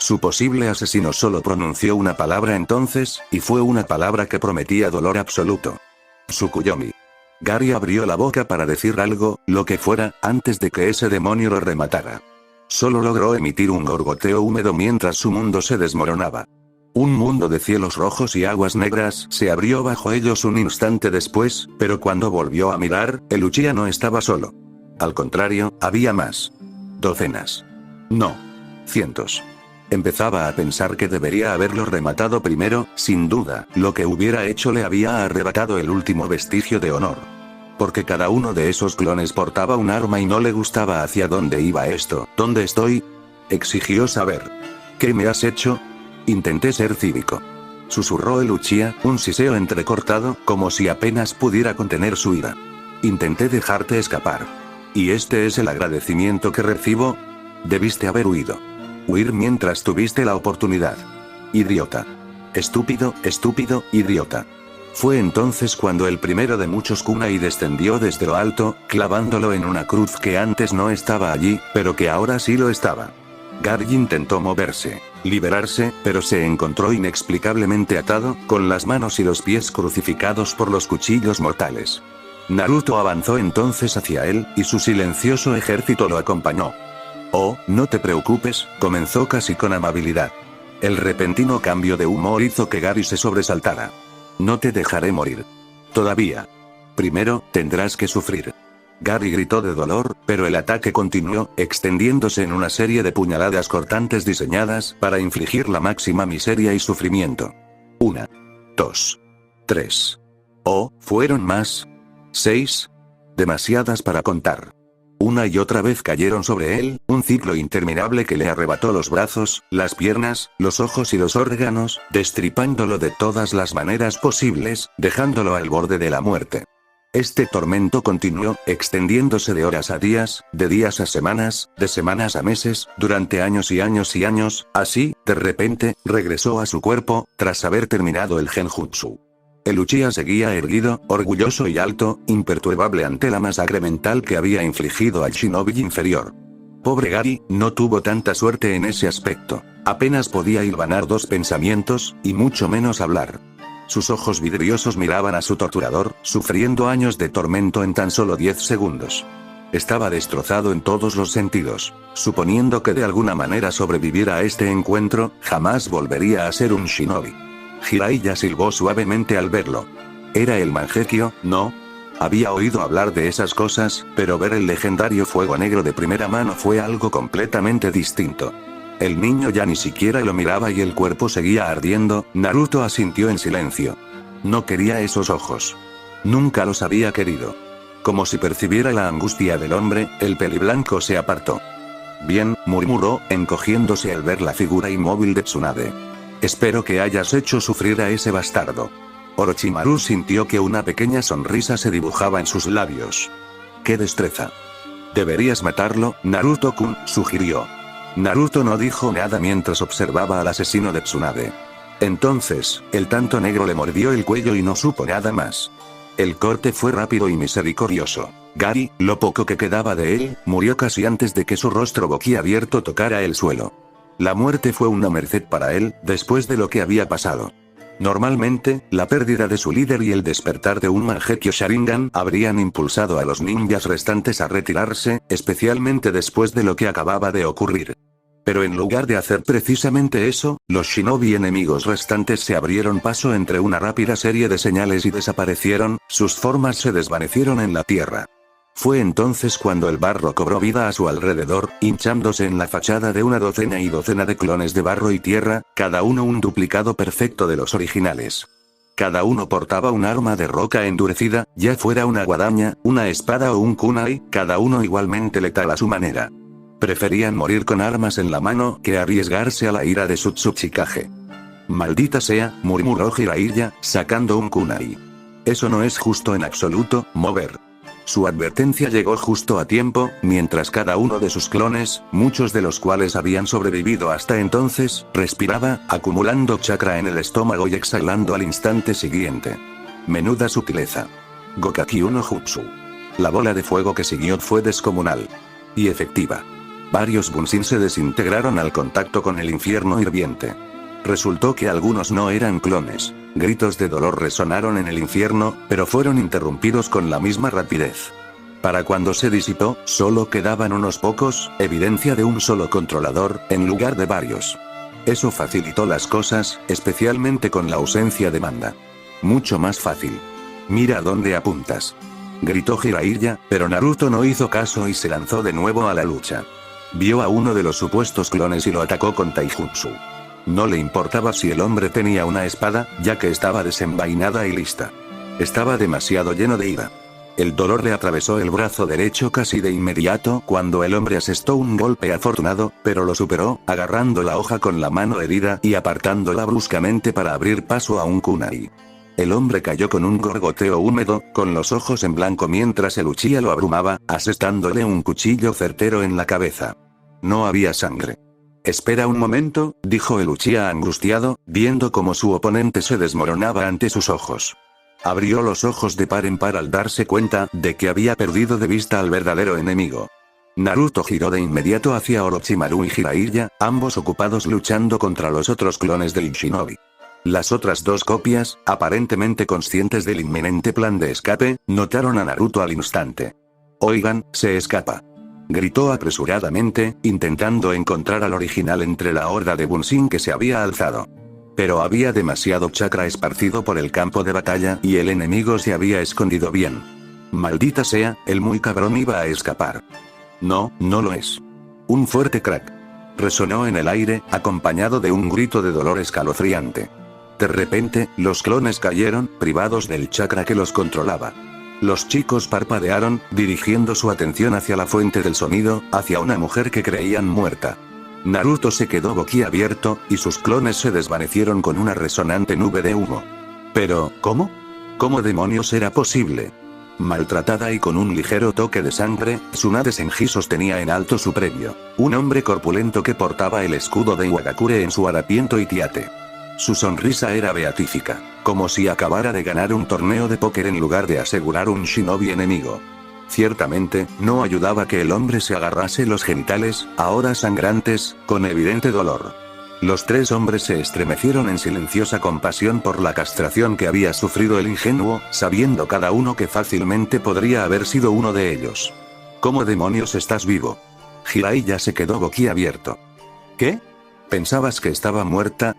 Su posible asesino solo pronunció una palabra entonces, y fue una palabra que prometía dolor absoluto. Tsukuyomi. Gary abrió la boca para decir algo, lo que fuera, antes de que ese demonio lo rematara. Solo logró emitir un gorgoteo húmedo mientras su mundo se desmoronaba. Un mundo de cielos rojos y aguas negras se abrió bajo ellos un instante después, pero cuando volvió a mirar, el Uchiha no estaba solo. Al contrario, había más. Docenas. No. Cientos. Empezaba a pensar que debería haberlo rematado primero, sin duda, lo que hubiera hecho le había arrebatado el último vestigio de honor. Porque cada uno de esos clones portaba un arma y no le gustaba hacia dónde iba esto. ¿Dónde estoy? Exigió saber. ¿Qué me has hecho? Intenté ser cívico. Susurró el Uchiha, un siseo entrecortado, como si apenas pudiera contener su ira. Intenté dejarte escapar. ¿Y este es el agradecimiento que recibo? Debiste haber huido. Huir mientras tuviste la oportunidad. Idiota. Estúpido, estúpido, idiota. Fue entonces cuando el primero de muchos kunai descendió desde lo alto, clavándolo en una cruz que antes no estaba allí, pero que ahora sí lo estaba. Gary intentó moverse, liberarse, pero se encontró inexplicablemente atado, con las manos y los pies crucificados por los cuchillos mortales. Naruto avanzó entonces hacia él, y su silencioso ejército lo acompañó. Oh, no te preocupes, comenzó casi con amabilidad. El repentino cambio de humor hizo que Gary se sobresaltara. No te dejaré morir. Todavía. Primero, tendrás que sufrir. Gary gritó de dolor, pero el ataque continuó, extendiéndose en una serie de puñaladas cortantes diseñadas para infligir la máxima miseria y sufrimiento. 1. 2. 3. Oh, ¿fueron más? 6. Demasiadas para contar. Una y otra vez cayeron sobre él, un ciclo interminable que le arrebató los brazos, las piernas, los ojos y los órganos, destripándolo de todas las maneras posibles, dejándolo al borde de la muerte. Este tormento continuó, extendiéndose de horas a días, de días a semanas, de semanas a meses, durante años y años y años, así, de repente, regresó a su cuerpo, tras haber terminado el genjutsu. El Uchiha seguía erguido, orgulloso y alto, imperturbable ante la masacre mental que había infligido al shinobi inferior. Pobre Gary, no tuvo tanta suerte en ese aspecto. Apenas podía hilvanar dos pensamientos, y mucho menos hablar. Sus ojos vidriosos miraban a su torturador, sufriendo años de tormento en tan solo 10 segundos. Estaba destrozado en todos los sentidos. Suponiendo que de alguna manera sobreviviera a este encuentro, jamás volvería a ser un shinobi. Jiraiya silbó suavemente al verlo. Era el Mangekyo, ¿no? Había oído hablar de esas cosas, pero ver el legendario fuego negro de primera mano fue algo completamente distinto. El niño ya ni siquiera lo miraba y el cuerpo seguía ardiendo. Naruto asintió en silencio. No quería esos ojos. Nunca los había querido. Como si percibiera la angustia del hombre, el peliblanco se apartó. Bien, murmuró, encogiéndose al ver la figura inmóvil de Tsunade. Espero que hayas hecho sufrir a ese bastardo. Orochimaru sintió que una pequeña sonrisa se dibujaba en sus labios. ¡Qué destreza! Deberías matarlo, Naruto-kun, sugirió. Naruto no dijo nada mientras observaba al asesino de Tsunade. Entonces, el tanto negro le mordió el cuello y no supo nada más. El corte fue rápido y misericordioso. Gary, lo poco que quedaba de él, murió casi antes de que su rostro boquiabierto tocara el suelo. La muerte fue una merced para él, después de lo que había pasado. Normalmente, la pérdida de su líder y el despertar de un Mangekyo Sharingan habrían impulsado a los ninjas restantes a retirarse, especialmente después de lo que acababa de ocurrir. Pero en lugar de hacer precisamente eso, los shinobi enemigos restantes se abrieron paso entre una rápida serie de señales y desaparecieron, sus formas se desvanecieron en la tierra. Fue entonces cuando el barro cobró vida a su alrededor, hinchándose en la fachada de una docena y docena de clones de barro y tierra, cada uno un duplicado perfecto de los originales. Cada uno portaba un arma de roca endurecida, ya fuera una guadaña, una espada o un kunai, cada uno igualmente letal a su manera. Preferían morir con armas en la mano que arriesgarse a la ira de su Tsuchikage. Maldita sea, murmuró Jiraiya, sacando un kunai. Eso no es justo en absoluto, mover. Su advertencia llegó justo a tiempo, mientras cada uno de sus clones, muchos de los cuales habían sobrevivido hasta entonces, respiraba, acumulando chakra en el estómago y exhalando al instante siguiente. Menuda sutileza. Gokaki no Jutsu. La bola de fuego que siguió fue descomunal. Y efectiva. Varios Bunshin se desintegraron al contacto con el infierno hirviente. Resultó que algunos no eran clones. Gritos de dolor resonaron en el infierno, pero fueron interrumpidos con la misma rapidez. Para cuando se disipó, solo quedaban unos pocos, evidencia de un solo controlador, en lugar de varios. Eso facilitó las cosas, especialmente con la ausencia de Manda. Mucho más fácil. Mira a dónde apuntas. Gritó Jiraiya, pero Naruto no hizo caso y se lanzó de nuevo a la lucha. Vio a uno de los supuestos clones y lo atacó con taijutsu. No le importaba si el hombre tenía una espada, ya que estaba desenvainada y lista. Estaba demasiado lleno de ira. El dolor le atravesó el brazo derecho casi de inmediato cuando el hombre asestó un golpe afortunado, pero lo superó, agarrando la hoja con la mano herida y apartándola bruscamente para abrir paso a un kunai. El hombre cayó con un gorgoteo húmedo, con los ojos en blanco mientras el Uchiha lo abrumaba, asestándole un cuchillo certero en la cabeza. No había sangre. Espera un momento, dijo el Uchiha angustiado, viendo cómo su oponente se desmoronaba ante sus ojos. Abrió los ojos de par en par al darse cuenta de que había perdido de vista al verdadero enemigo. Naruto giró de inmediato hacia Orochimaru y Jiraiya, ambos ocupados luchando contra los otros clones del shinobi. Las otras dos copias, aparentemente conscientes del inminente plan de escape, notaron a Naruto al instante. «Oigan, se escapa», gritó apresuradamente, intentando encontrar al original entre la horda de Bunshin que se había alzado. Pero había demasiado chakra esparcido por el campo de batalla y el enemigo se había escondido bien. Maldita sea, el muy cabrón iba a escapar. No, no lo es. Un fuerte crack resonó en el aire, acompañado de un grito de dolor escalofriante. De repente, los clones cayeron, privados del chakra que los controlaba. Los chicos parpadearon, dirigiendo su atención hacia la fuente del sonido, hacia una mujer que creían muerta. Naruto se quedó boquiabierto, y sus clones se desvanecieron con una resonante nube de humo. Pero, ¿cómo? ¿Cómo demonios era posible? Maltratada y con un ligero toque de sangre, Tsunade Senji sostenía en alto su premio, un hombre corpulento que portaba el escudo de Iwagakure en su harapiento y tiate. Su sonrisa era beatífica, como si acabara de ganar un torneo de póker en lugar de asegurar un shinobi enemigo. Ciertamente, no ayudaba que el hombre se agarrase los genitales, ahora sangrantes, con evidente dolor. Los tres hombres se estremecieron en silenciosa compasión por la castración que había sufrido el ingenuo, sabiendo cada uno que fácilmente podría haber sido uno de ellos. ¿Cómo demonios estás vivo? Jiraiya se quedó boquiabierto. ¿Qué? ¿Pensabas que estaba muerta?,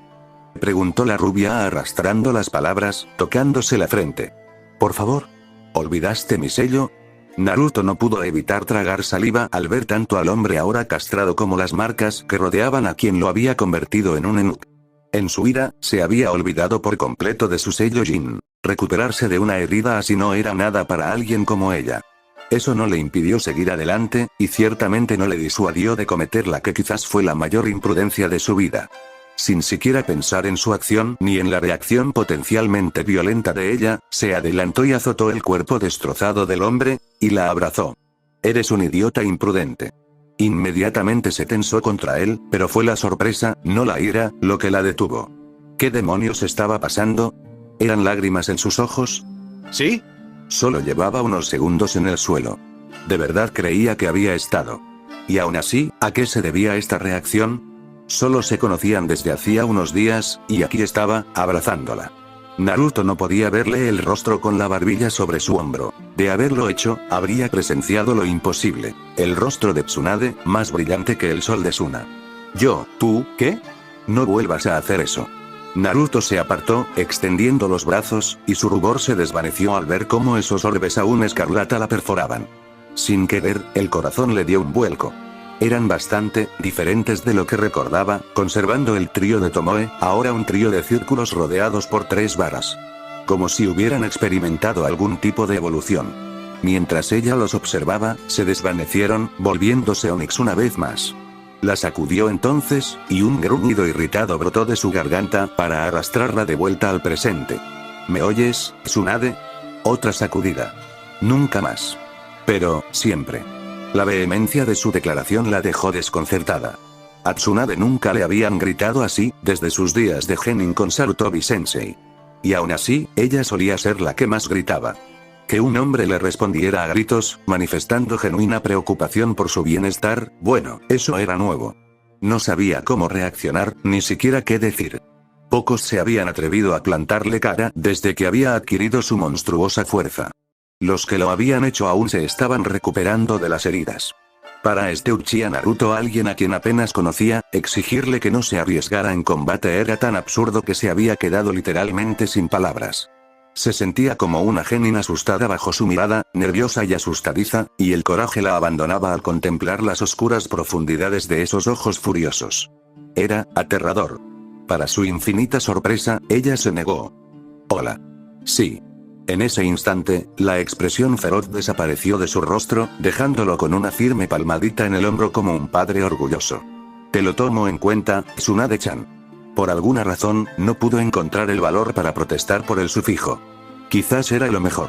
preguntó la rubia arrastrando las palabras, tocándose la frente. Por favor. ¿Olvidaste mi sello? Naruto no pudo evitar tragar saliva al ver tanto al hombre ahora castrado como las marcas que rodeaban a quien lo había convertido en un eunuco. En su ira, se había olvidado por completo de su sello Jin. Recuperarse de una herida así no era nada para alguien como ella. Eso no le impidió seguir adelante, y ciertamente no le disuadió de cometer la que quizás fue la mayor imprudencia de su vida. Sin siquiera pensar en su acción ni en la reacción potencialmente violenta de ella, se adelantó y azotó el cuerpo destrozado del hombre, y la abrazó. «Eres un idiota imprudente». Inmediatamente se tensó contra él, pero fue la sorpresa, no la ira, lo que la detuvo. ¿Qué demonios estaba pasando? ¿Eran lágrimas en sus ojos? ¿Sí? Solo llevaba unos segundos en el suelo. De verdad creía que había estado. Y aún así, ¿a qué se debía esta reacción? Solo se conocían desde hacía unos días, y aquí estaba, abrazándola. Naruto no podía verle el rostro con la barbilla sobre su hombro. De haberlo hecho, habría presenciado lo imposible. El rostro de Tsunade, más brillante que el sol de Suna. ¿Tú, qué? No vuelvas a hacer eso. Naruto se apartó, extendiendo los brazos, y su rubor se desvaneció al ver cómo esos orbes aún escarlata la perforaban. Sin querer, el corazón le dio un vuelco. Eran bastante diferentes de lo que recordaba, conservando el trío de Tomoe, ahora un trío de círculos rodeados por 3 varas. Como si hubieran experimentado algún tipo de evolución. Mientras ella los observaba, se desvanecieron, volviéndose Onix una vez más. La sacudió entonces, y un gruñido irritado brotó de su garganta para arrastrarla de vuelta al presente. ¿Me oyes, Tsunade? Otra sacudida. Nunca más. Pero, siempre. La vehemencia de su declaración la dejó desconcertada. A Tsunade nunca le habían gritado así, desde sus días de genin con Sarutobi Sensei. Y aún así, ella solía ser la que más gritaba. Que un hombre le respondiera a gritos, manifestando genuina preocupación por su bienestar, bueno, eso era nuevo. No sabía cómo reaccionar, ni siquiera qué decir. Pocos se habían atrevido a plantarle cara desde que había adquirido su monstruosa fuerza. Los que lo habían hecho aún se estaban recuperando de las heridas. Para este Uchiha Naruto, alguien a quien apenas conocía, exigirle que no se arriesgara en combate era tan absurdo que se había quedado literalmente sin palabras. Se sentía como una genin asustada bajo su mirada, nerviosa y asustadiza, y el coraje la abandonaba al contemplar las oscuras profundidades de esos ojos furiosos. Era aterrador. Para su infinita sorpresa, ella se negó. Hola. Sí. En ese instante, la expresión feroz desapareció de su rostro, dejándolo con una firme palmadita en el hombro como un padre orgulloso. Te lo tomo en cuenta, Tsunade-chan. Por alguna razón, no pudo encontrar el valor para protestar por el sufijo. Quizás era lo mejor.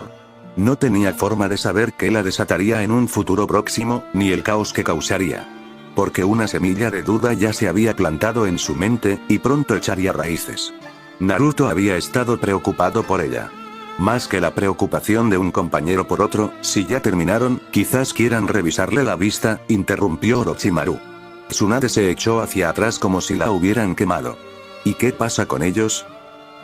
No tenía forma de saber qué la desataría en un futuro próximo, ni el caos que causaría. Porque una semilla de duda ya se había plantado en su mente, y pronto echaría raíces. Naruto había estado preocupado por ella. Más que la preocupación de un compañero por otro, si ya terminaron, quizás quieran revisarle la vista, interrumpió Orochimaru. Tsunade se echó hacia atrás como si la hubieran quemado. ¿Y qué pasa con ellos?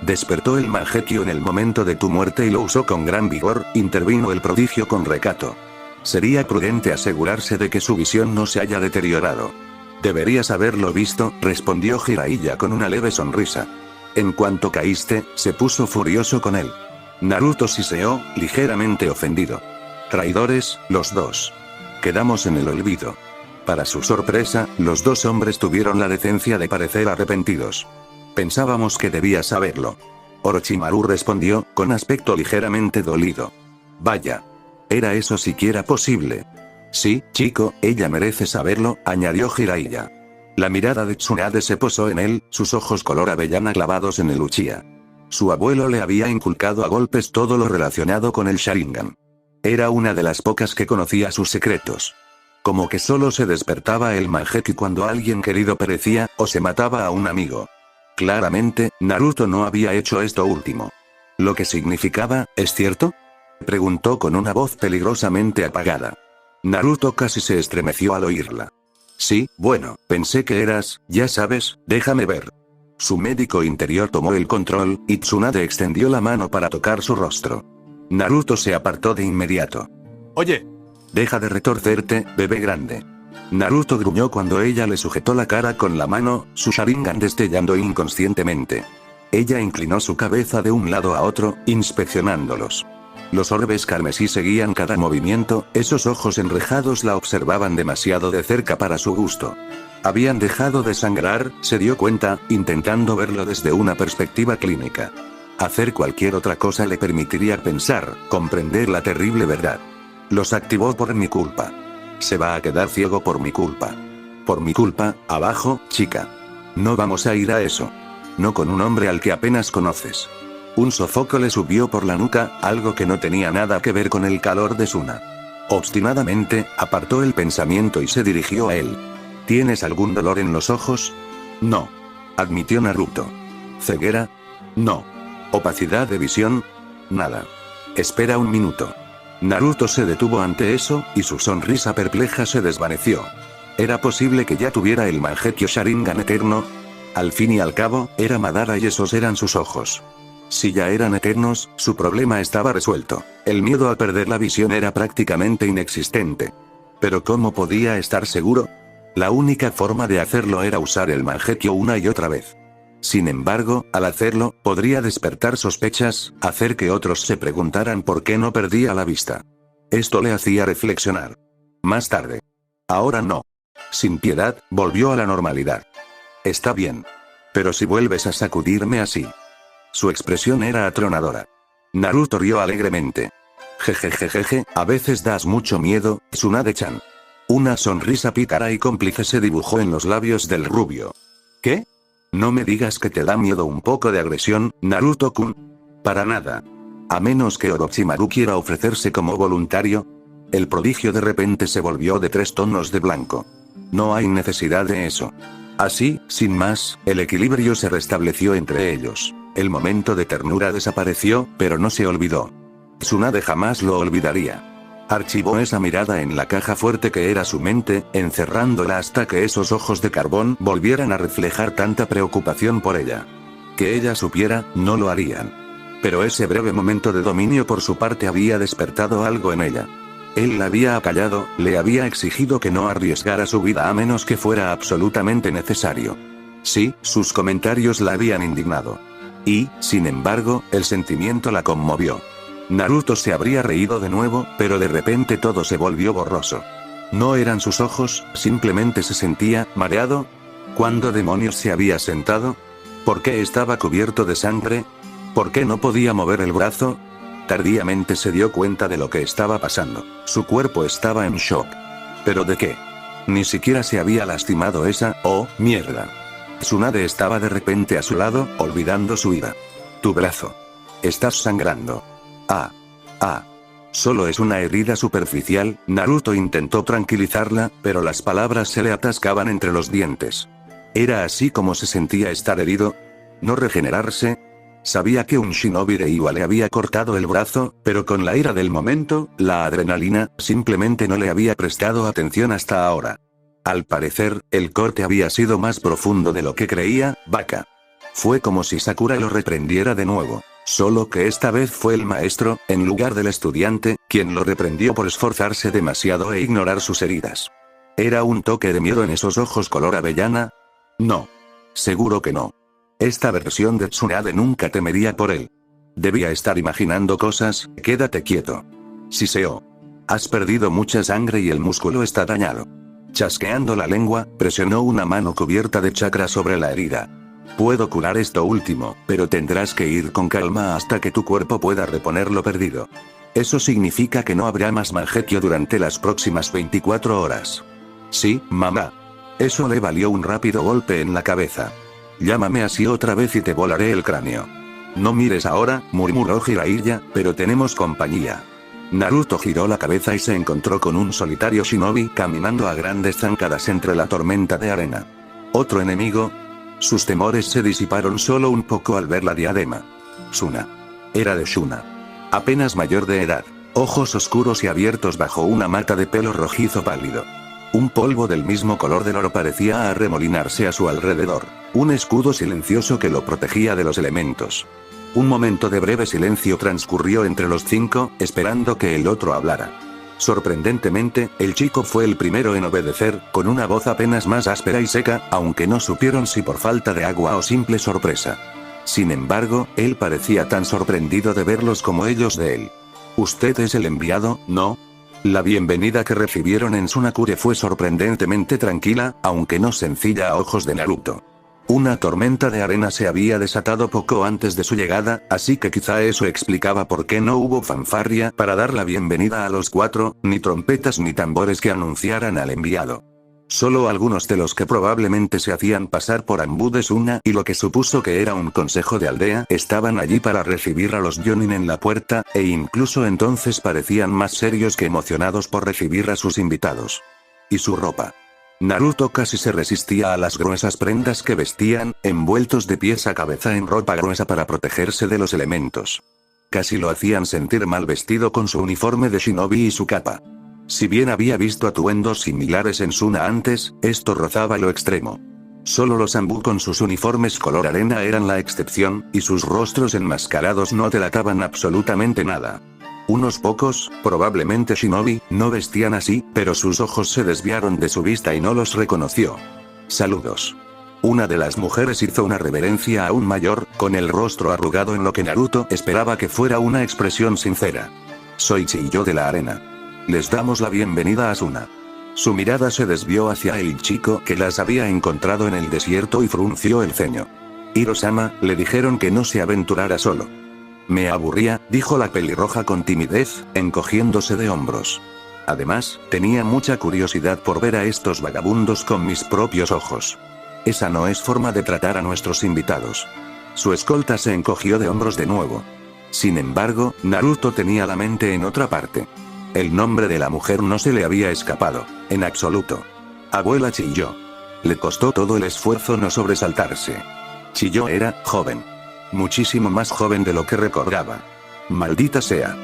Despertó el Mangekyo en el momento de tu muerte y lo usó con gran vigor, intervino el prodigio con recato. Sería prudente asegurarse de que su visión no se haya deteriorado. Deberías haberlo visto, respondió Jiraiya con una leve sonrisa. En cuanto caíste, se puso furioso con él. Naruto siseó, ligeramente ofendido. Traidores, los dos. Quedamos en el olvido. Para su sorpresa, los dos hombres tuvieron la decencia de parecer arrepentidos. Pensábamos que debías saberlo. Orochimaru respondió, con aspecto ligeramente dolido. Vaya. ¿Era eso siquiera posible? Sí, chico, ella merece saberlo, añadió Jiraiya. La mirada de Tsunade se posó en él, sus ojos color avellana clavados en el Uchiha. Su abuelo le había inculcado a golpes todo lo relacionado con el Sharingan. Era una de las pocas que conocía sus secretos. Como que solo se despertaba el Mangekyo cuando alguien querido perecía, o se mataba a un amigo. Claramente, Naruto no había hecho esto último. ¿Lo que significaba, es cierto? Preguntó con una voz peligrosamente apagada. Naruto casi se estremeció al oírla. Sí, bueno, pensé que eras, ya sabes, déjame ver. Su médico interior tomó el control, y Tsunade extendió la mano para tocar su rostro. Naruto se apartó de inmediato. Oye. Deja de retorcerte, bebé grande. Naruto gruñó cuando ella le sujetó la cara con la mano, su Sharingan destellando inconscientemente. Ella inclinó su cabeza de un lado a otro, inspeccionándolos. Los orbes carmesí seguían cada movimiento, esos ojos enrejados la observaban demasiado de cerca para su gusto. Habían dejado de sangrar, se dio cuenta, intentando verlo desde una perspectiva clínica. Hacer cualquier otra cosa le permitiría pensar, comprender la terrible verdad. Los activó por mi culpa. Se va a quedar ciego por mi culpa. Por mi culpa, abajo, chica. No vamos a ir a eso. No con un hombre al que apenas conoces. Un sofoco le subió por la nuca, algo que no tenía nada que ver con el calor de Suna. Obstinadamente, apartó el pensamiento y se dirigió a él. ¿Tienes algún dolor en los ojos? No. Admitió Naruto. ¿Ceguera? No. ¿Opacidad de visión? Nada. Espera un minuto. Naruto se detuvo ante eso, y su sonrisa perpleja se desvaneció. ¿Era posible que ya tuviera el Mangekyo Sharingan eterno? Al fin y al cabo, era Madara y esos eran sus ojos. Si ya eran eternos, su problema estaba resuelto. El miedo a perder la visión era prácticamente inexistente. ¿Pero cómo podía estar seguro? La única forma de hacerlo era usar el Mangekyo una y otra vez. Sin embargo, al hacerlo, podría despertar sospechas, hacer que otros se preguntaran por qué no perdía la vista. Esto le hacía reflexionar. Más tarde. Ahora no. Sin piedad, volvió a la normalidad. Está bien. Pero si vuelves a sacudirme así. Su expresión era atronadora. Naruto rió alegremente. Jejejejeje, a veces das mucho miedo, Tsunade-chan. Una sonrisa pícara y cómplice se dibujó en los labios del rubio. ¿Qué? No me digas que te da miedo un poco de agresión, Naruto-kun. Para nada. A menos que Orochimaru quiera ofrecerse como voluntario. El prodigio de repente se volvió de 3 tonos de blanco. No hay necesidad de eso. Así, sin más, el equilibrio se restableció entre ellos. El momento de ternura desapareció, pero no se olvidó. Tsunade jamás lo olvidaría. Archivó esa mirada en la caja fuerte que era su mente, encerrándola hasta que esos ojos de carbón volvieran a reflejar tanta preocupación por ella. Que ella supiera, no lo harían. Pero ese breve momento de dominio por su parte había despertado algo en ella. Él la había acallado, le había exigido que no arriesgara su vida a menos que fuera absolutamente necesario. Sí, sus comentarios la habían indignado. Y, sin embargo, el sentimiento la conmovió. Naruto se habría reído de nuevo, pero de repente todo se volvió borroso. No eran sus ojos, simplemente se sentía mareado. ¿Cuándo demonios se había sentado? ¿Por qué estaba cubierto de sangre? ¿Por qué no podía mover el brazo? Tardíamente se dio cuenta de lo que estaba pasando. Su cuerpo estaba en shock. ¿Pero de qué? Ni siquiera se había lastimado esa, oh, mierda. Tsunade estaba de repente a su lado, olvidando su ira. Tu brazo. Estás sangrando. Solo es una herida superficial, Naruto intentó tranquilizarla, pero las palabras se le atascaban entre los dientes. ¿Era así como se sentía estar herido? ¿No regenerarse? Sabía que un shinobi de Iwa le había cortado el brazo, pero con la ira del momento, la adrenalina, simplemente no le había prestado atención hasta ahora. Al parecer, el corte había sido más profundo de lo que creía, vaca. Fue como si Sakura lo reprendiera de nuevo. Solo que esta vez fue el maestro, en lugar del estudiante, quien lo reprendió por esforzarse demasiado e ignorar sus heridas. ¿Era un toque de miedo en esos ojos color avellana? No. Seguro que no. Esta versión de Tsunade nunca temería por él. Debía estar imaginando cosas, quédate quieto. Siseo. Has perdido mucha sangre y el músculo está dañado. Chasqueando la lengua, presionó una mano cubierta de chakra sobre la herida. Puedo curar esto último, pero tendrás que ir con calma hasta que tu cuerpo pueda reponer lo perdido. Eso significa que no habrá más Mangekyo durante las próximas 24 horas. Sí, mamá. Eso le valió un rápido golpe en la cabeza. Llámame así otra vez y te volaré el cráneo. No mires ahora, murmuró Jiraiya, pero tenemos compañía. Naruto giró la cabeza y se encontró con un solitario shinobi caminando a grandes zancadas entre la tormenta de arena. ¿Otro enemigo? Sus temores se disiparon solo un poco al ver la diadema. Suna. Era de Shuna. Apenas mayor de edad, ojos oscuros y abiertos bajo una mata de pelo rojizo pálido. Un polvo del mismo color del oro parecía arremolinarse a su alrededor, un escudo silencioso que lo protegía de los elementos. Un momento de breve silencio transcurrió entre los 5, esperando que el otro hablara. Sorprendentemente, el chico fue el primero en obedecer, con una voz apenas más áspera y seca, aunque no supieron si por falta de agua o simple sorpresa. Sin embargo, él parecía tan sorprendido de verlos como ellos de él. ¿Usted es el enviado, no? La bienvenida que recibieron en Sunakure fue sorprendentemente tranquila, aunque no sencilla a ojos de Naruto. Una tormenta de arena se había desatado poco antes de su llegada, así que quizá eso explicaba por qué no hubo fanfarria para dar la bienvenida a los 4, ni trompetas ni tambores que anunciaran al enviado. Solo algunos de los que probablemente se hacían pasar por Anbu de Suna y lo que supuso que era un consejo de aldea estaban allí para recibir a los Jonin en la puerta, e incluso entonces parecían más serios que emocionados por recibir a sus invitados. Y su ropa. Naruto casi se resistía a las gruesas prendas que vestían, envueltos de pies a cabeza en ropa gruesa para protegerse de los elementos. Casi lo hacían sentir mal vestido con su uniforme de shinobi y su capa. Si bien había visto atuendos similares en Suna antes, esto rozaba lo extremo. Solo los Anbu con sus uniformes color arena eran la excepción, y sus rostros enmascarados no delataban absolutamente nada. Unos pocos, probablemente shinobi, no vestían así, pero sus ojos se desviaron de su vista y no los reconoció. Saludos. Una de las mujeres hizo una reverencia aún mayor, con el rostro arrugado en lo que Naruto esperaba que fuera una expresión sincera. Soy Chiyo de la arena. Les damos la bienvenida a Asuna. Su mirada se desvió hacia el chico que las había encontrado en el desierto y frunció el ceño. Hiro-sama, le dijeron que no se aventurara solo. Me aburría, dijo la pelirroja con timidez, encogiéndose de hombros. Además, tenía mucha curiosidad por ver a estos vagabundos con mis propios ojos. Esa no es forma de tratar a nuestros invitados. Su escolta se encogió de hombros de nuevo. Sin embargo, Naruto tenía la mente en otra parte. El nombre de la mujer no se le había escapado, en absoluto. Abuela Chiyo. Le costó todo el esfuerzo no sobresaltarse. Chiyo era joven. Muchísimo más joven de lo que recordaba. Maldita sea.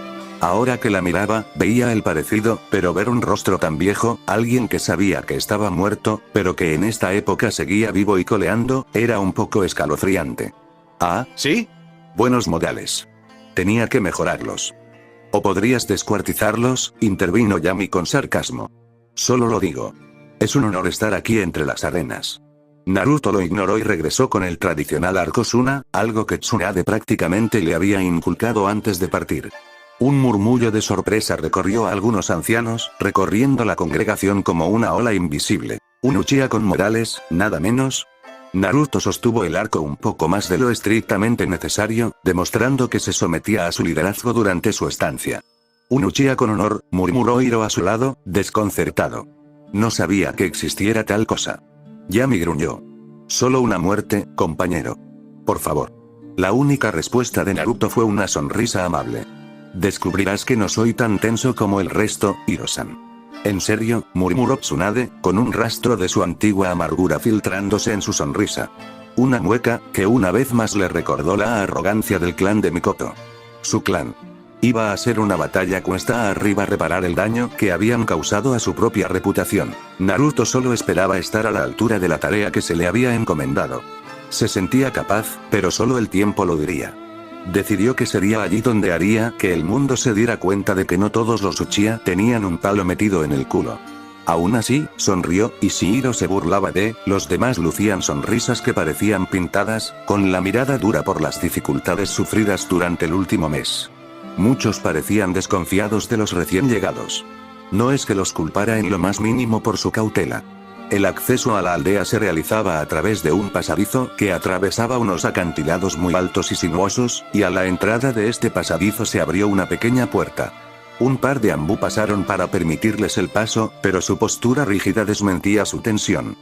Ahora que la miraba, veía el parecido, pero ver un rostro tan viejo, alguien que sabía que estaba muerto, pero que en esta época seguía vivo y coleando, era un poco escalofriante. ¿Ah, sí? Buenos modales. Tenía que mejorarlos. ¿O podrías descuartizarlos?, intervino Yami con sarcasmo. Solo lo digo. Es un honor estar aquí entre las arenas. Naruto lo ignoró y regresó con el tradicional arco Suna, algo que Tsunade prácticamente le había inculcado antes de partir. Un murmullo de sorpresa recorrió a algunos ancianos, recorriendo la congregación como una ola invisible. Un Uchiha con modales, nada menos. Naruto sostuvo el arco un poco más de lo estrictamente necesario, demostrando que se sometía a su liderazgo durante su estancia. Un Uchiha con honor, murmuró Hiro a su lado, desconcertado. No sabía que existiera tal cosa. Yami gruñó. Solo una muerte, compañero. Por favor. La única respuesta de Naruto fue una sonrisa amable. Descubrirás que no soy tan tenso como el resto, Hiro-san. ¿En serio?, murmuró Tsunade, con un rastro de su antigua amargura filtrándose en su sonrisa. Una mueca, que una vez más le recordó la arrogancia del clan de Mikoto. Su clan. Iba a ser una batalla cuesta arriba reparar el daño que habían causado a su propia reputación. Naruto solo esperaba estar a la altura de la tarea que se le había encomendado. Se sentía capaz, pero solo el tiempo lo diría. Decidió que sería allí donde haría que el mundo se diera cuenta de que no todos los Uchiha tenían un palo metido en el culo. Aún así, sonrió, y si Hiro se burlaba los demás lucían sonrisas que parecían pintadas, con la mirada dura por las dificultades sufridas durante el último mes. Muchos parecían desconfiados de los recién llegados. No es que los culpara en lo más mínimo por su cautela. El acceso a la aldea se realizaba a través de un pasadizo que atravesaba unos acantilados muy altos y sinuosos, y a la entrada de este pasadizo se abrió una pequeña puerta. Un par de ambú pasaron para permitirles el paso, pero su postura rígida desmentía su tensión.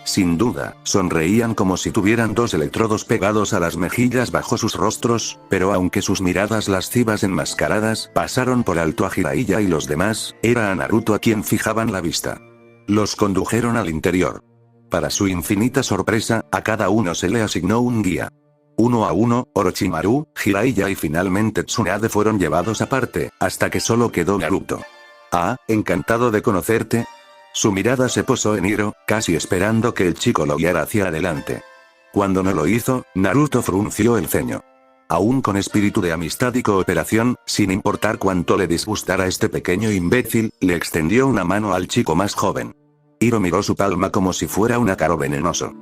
Sin duda, sonreían como si tuvieran dos electrodos pegados a las mejillas bajo sus rostros, pero aunque sus miradas lascivas enmascaradas pasaron por alto a Jiraiya y los demás, era a Naruto a quien fijaban la vista. Los condujeron al interior. Para su infinita sorpresa, a cada uno se le asignó un guía. Uno a uno, Orochimaru, Jiraiya y finalmente Tsunade fueron llevados aparte, hasta que solo quedó Naruto. Ah, encantado de conocerte. Su mirada se posó en Hiro, casi esperando que el chico lo guiara hacia adelante. Cuando no lo hizo, Naruto frunció el ceño. Aún con espíritu de amistad y cooperación, sin importar cuánto le disgustara este pequeño imbécil, le extendió una mano al chico más joven. Hiro miró su palma como si fuera un ácaro venenoso.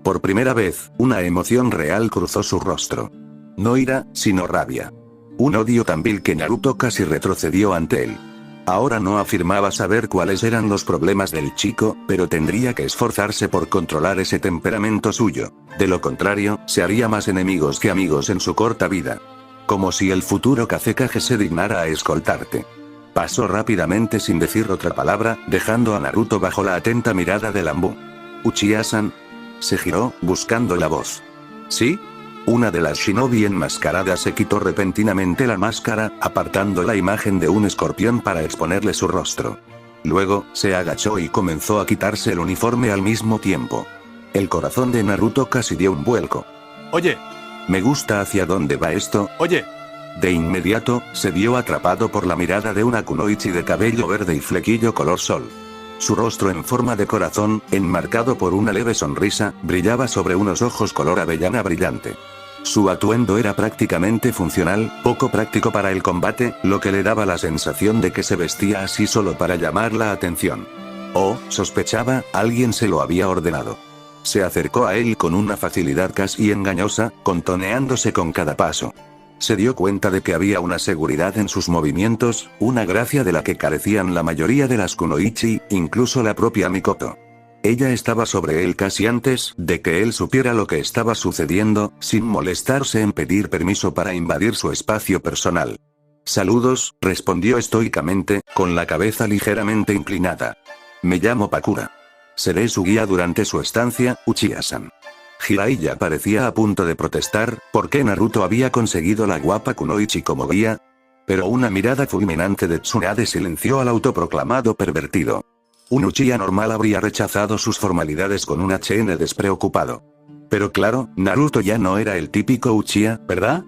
Por primera vez, una emoción real cruzó su rostro. No ira, sino rabia. Un odio tan vil que Naruto casi retrocedió ante él. Ahora no afirmaba saber cuáles eran los problemas del chico, pero tendría que esforzarse por controlar ese temperamento suyo. De lo contrario, se haría más enemigos que amigos en su corta vida. Como si el futuro Kazekage se dignara a escoltarte. Pasó rápidamente sin decir otra palabra, dejando a Naruto bajo la atenta mirada del ambú. Uchiha-san. Se giró, buscando la voz. ¿Sí? Una de las shinobi enmascaradas se quitó repentinamente la máscara, apartando la imagen de un escorpión para exponerle su rostro. Luego, se agachó y comenzó a quitarse el uniforme al mismo tiempo. El corazón de Naruto casi dio un vuelco. Oye. Me gusta hacia dónde va esto. Oye. De inmediato, se vio atrapado por la mirada de una kunoichi de cabello verde y flequillo color sol. Su rostro en forma de corazón, enmarcado por una leve sonrisa, brillaba sobre unos ojos color avellana brillante. Su atuendo era prácticamente funcional, poco práctico para el combate, lo que le daba la sensación de que se vestía así solo para llamar la atención. Oh, sospechaba, alguien se lo había ordenado. Se acercó a él con una facilidad casi engañosa, contoneándose con cada paso. Se dio cuenta de que había una seguridad en sus movimientos, una gracia de la que carecían la mayoría de las kunoichi, incluso la propia Mikoto. Ella estaba sobre él casi antes de que él supiera lo que estaba sucediendo, sin molestarse en pedir permiso para invadir su espacio personal. Saludos, respondió estoicamente, con la cabeza ligeramente inclinada. Me llamo Pakura. Seré su guía durante su estancia, Uchiha-san. Jiraiya parecía a punto de protestar, porque Naruto había conseguido la guapa kunoichi como guía. Pero una mirada fulminante de Tsunade silenció al autoproclamado pervertido. Un Uchiha normal habría rechazado sus formalidades con un HN despreocupado. Pero claro, Naruto ya no era el típico Uchiha, ¿verdad?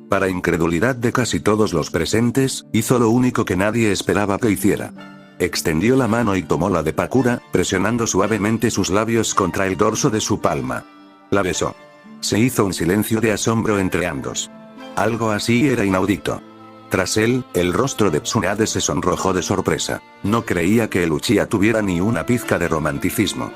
Para incredulidad de casi todos los presentes, hizo lo único que nadie esperaba que hiciera. Extendió la mano y tomó la de Pakura, presionando suavemente sus labios contra el dorso de su palma. La besó. Se hizo un silencio de asombro entre ambos. Algo así era inaudito. Tras él, el rostro de Tsunade se sonrojó de sorpresa. No creía que el Uchiha tuviera ni una pizca de romanticismo.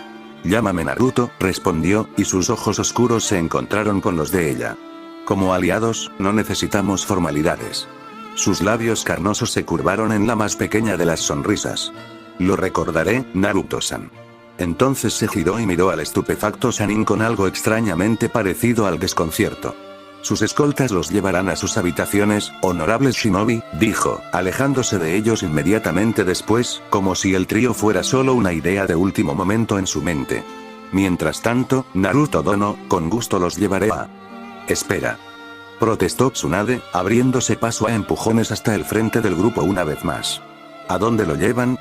Llámame Naruto, respondió, y sus ojos oscuros se encontraron con los de ella. Como aliados, no necesitamos formalidades. Sus labios carnosos se curvaron en la más pequeña de las sonrisas. Lo recordaré, Naruto-san. Entonces se giró y miró al estupefacto Sannin con algo extrañamente parecido al desconcierto. Sus escoltas los llevarán a sus habitaciones, honorables shinobi, dijo, alejándose de ellos inmediatamente después, como si el trío fuera solo una idea de último momento en su mente. Mientras tanto, Naruto Dono, con gusto los llevaré a... Espera. Protestó Tsunade, abriéndose paso a empujones hasta el frente del grupo una vez más. ¿A dónde lo llevan?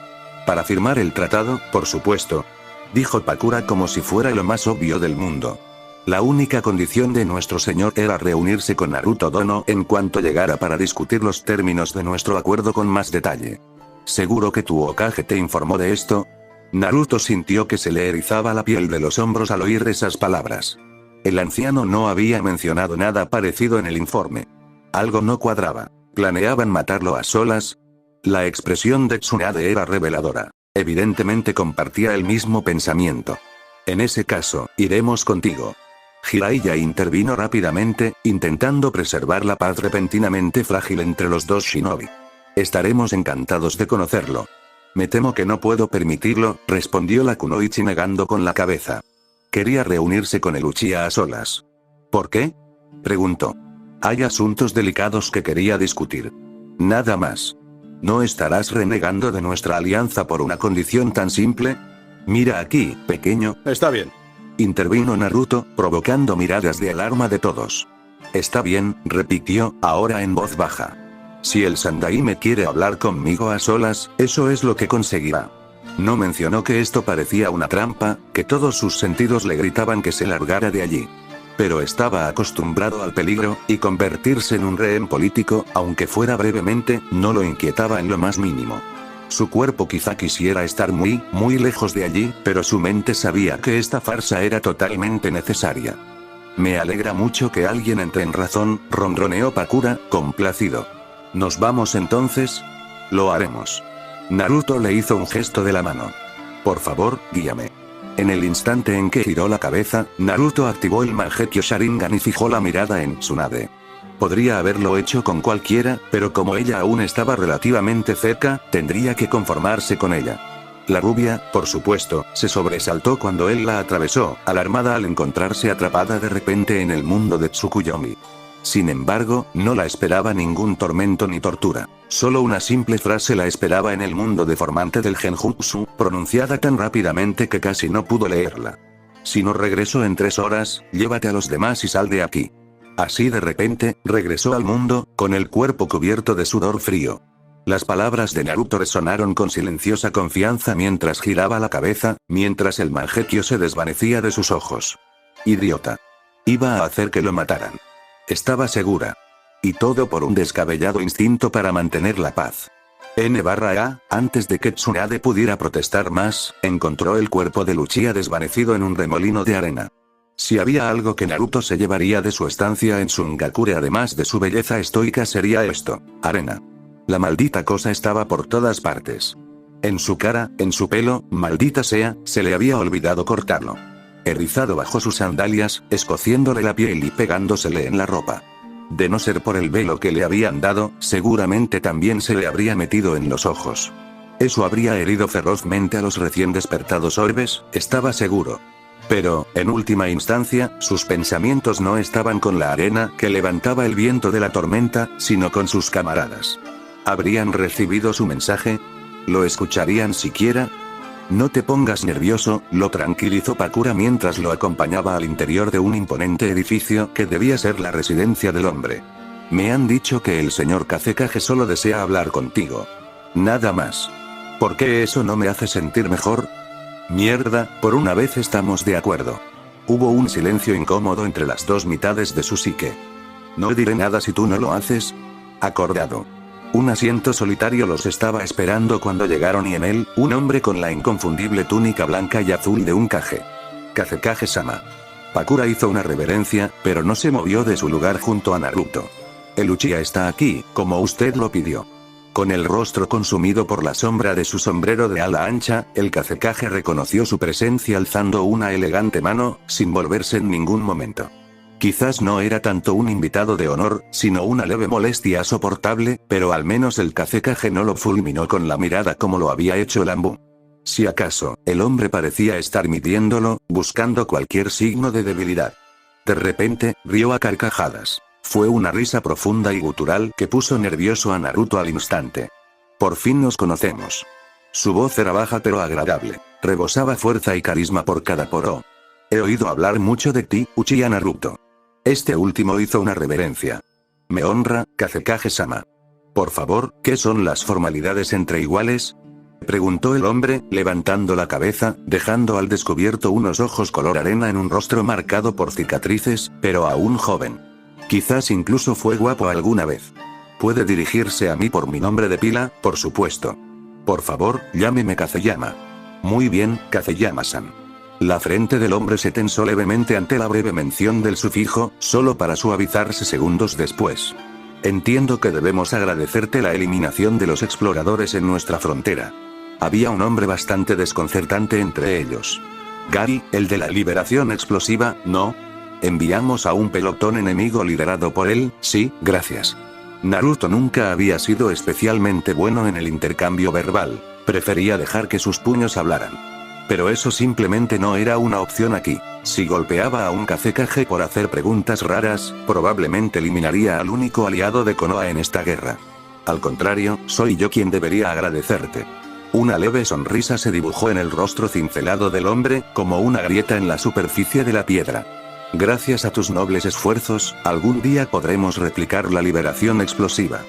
Para firmar el tratado, por supuesto. Dijo Pakura como si fuera lo más obvio del mundo. La única condición de nuestro señor era reunirse con Naruto Dono en cuanto llegara para discutir los términos de nuestro acuerdo con más detalle. ¿Seguro que tu Hokage te informó de esto? Naruto sintió que se le erizaba la piel de los hombros al oír esas palabras. El anciano no había mencionado nada parecido en el informe. Algo no cuadraba. ¿Planeaban matarlo a solas? La expresión de Tsunade era reveladora. Evidentemente compartía el mismo pensamiento. En ese caso, iremos contigo. Jiraiya intervino rápidamente, intentando preservar la paz repentinamente frágil entre los dos shinobi. Estaremos encantados de conocerlo. Me temo que no puedo permitirlo, respondió la kunoichi negando con la cabeza. Quería reunirse con el Uchiha a solas. ¿Por qué? Preguntó. Hay asuntos delicados que quería discutir. Nada más. ¿No estarás renegando de nuestra alianza por una condición tan simple? Mira aquí, pequeño. Está bien. Intervino Naruto, provocando miradas de alarma de todos. Está bien, repitió, ahora en voz baja. Si el Sandai me quiere hablar conmigo a solas, eso es lo que conseguirá. No mencionó que esto parecía una trampa, que todos sus sentidos le gritaban que se largara de allí. Pero estaba acostumbrado al peligro, y convertirse en un rehén político, aunque fuera brevemente, no lo inquietaba en lo más mínimo. Su cuerpo quizá quisiera estar muy, muy lejos de allí, pero su mente sabía que esta farsa era totalmente necesaria. Me alegra mucho que alguien entre en razón, ronroneó Pakura, complacido. ¿Nos vamos entonces? Lo haremos. Naruto le hizo un gesto de la mano. Por favor, guíame. En el instante en que giró la cabeza, Naruto activó el Mangekyo Sharingan y fijó la mirada en Tsunade. Podría haberlo hecho con cualquiera, pero como ella aún estaba relativamente cerca, tendría que conformarse con ella. La rubia, por supuesto, se sobresaltó cuando él la atravesó, alarmada al encontrarse atrapada de repente en el mundo de Tsukuyomi. Sin embargo, no la esperaba ningún tormento ni tortura. Solo una simple frase la esperaba en el mundo deformante del genjutsu, pronunciada tan rápidamente que casi no pudo leerla. Si no regreso en 3 horas, llévate a los demás y sal de aquí. Así de repente, regresó al mundo, con el cuerpo cubierto de sudor frío. Las palabras de Naruto resonaron con silenciosa confianza mientras giraba la cabeza, mientras el Mangekyo se desvanecía de sus ojos. Idiota. Iba a hacer que lo mataran. Estaba segura. Y todo por un descabellado instinto para mantener la paz. N/A, antes de que Tsunade pudiera protestar más, encontró el cuerpo de Uchiha desvanecido en un remolino de arena. Si había algo que Naruto se llevaría de su estancia en Sungakure además de su belleza estoica sería esto: arena. La maldita cosa estaba por todas partes. En su cara, en su pelo, maldita sea, se le había olvidado cortarlo. Erizado bajo sus sandalias, escociéndole la piel y pegándosele en la ropa. De no ser por el velo que le habían dado, seguramente también se le habría metido en los ojos. Eso habría herido ferozmente a los recién despertados orbes, estaba seguro. Pero, en última instancia, sus pensamientos no estaban con la arena que levantaba el viento de la tormenta, sino con sus camaradas. ¿Habrían recibido su mensaje? ¿Lo escucharían siquiera? No te pongas nervioso, lo tranquilizó Pakura mientras lo acompañaba al interior de un imponente edificio que debía ser la residencia del hombre. Me han dicho que el señor Kazekage solo desea hablar contigo. Nada más. ¿Por qué eso no me hace sentir mejor? Mierda, por una vez estamos de acuerdo. Hubo un silencio incómodo entre las dos mitades de su psique. No diré nada si tú no lo haces. Acordado. Un asiento solitario los estaba esperando cuando llegaron y en él, un hombre con la inconfundible túnica blanca y azul de un Kage. Kazekage-sama. Pakura hizo una reverencia, pero no se movió de su lugar junto a Naruto. El Uchiha está aquí, como usted lo pidió. Con el rostro consumido por la sombra de su sombrero de ala ancha, el Kazekage reconoció su presencia alzando una elegante mano, sin volverse en ningún momento. Quizás no era tanto un invitado de honor, sino una leve molestia soportable, pero al menos el Kazekage no lo fulminó con la mirada como lo había hecho el Ambu. Si acaso, el hombre parecía estar midiéndolo, buscando cualquier signo de debilidad. De repente, rió a carcajadas. Fue una risa profunda y gutural que puso nervioso a Naruto al instante. Por fin nos conocemos. Su voz era baja pero agradable. Rebosaba fuerza y carisma por cada poro. He oído hablar mucho de ti, Uchiha Naruto. Este último hizo una reverencia. Me honra, Kazekage-sama. Por favor, ¿qué son las formalidades entre iguales? Preguntó el hombre, levantando la cabeza, dejando al descubierto unos ojos color arena en un rostro marcado por cicatrices, pero aún joven. Quizás incluso fue guapo alguna vez. Puede dirigirse a mí por mi nombre de pila, por supuesto. Por favor, llámeme Kazeyama. Muy bien, Kazeyama-san. La frente del hombre se tensó levemente ante la breve mención del sufijo, solo para suavizarse segundos después. Entiendo que debemos agradecerte la eliminación de los exploradores en nuestra frontera. Había un hombre bastante desconcertante entre ellos. Gary, el de la liberación explosiva, ¿no? Enviamos a un pelotón enemigo liderado por él, sí, gracias. Naruto nunca había sido especialmente bueno en el intercambio verbal, prefería dejar que sus puños hablaran. Pero eso simplemente no era una opción aquí. Si golpeaba a un Kazekage por hacer preguntas raras, probablemente eliminaría al único aliado de Konoha en esta guerra. Al contrario, soy yo quien debería agradecerte. Una leve sonrisa se dibujó en el rostro cincelado del hombre, como una grieta en la superficie de la piedra. Gracias a tus nobles esfuerzos, algún día podremos replicar la liberación explosiva.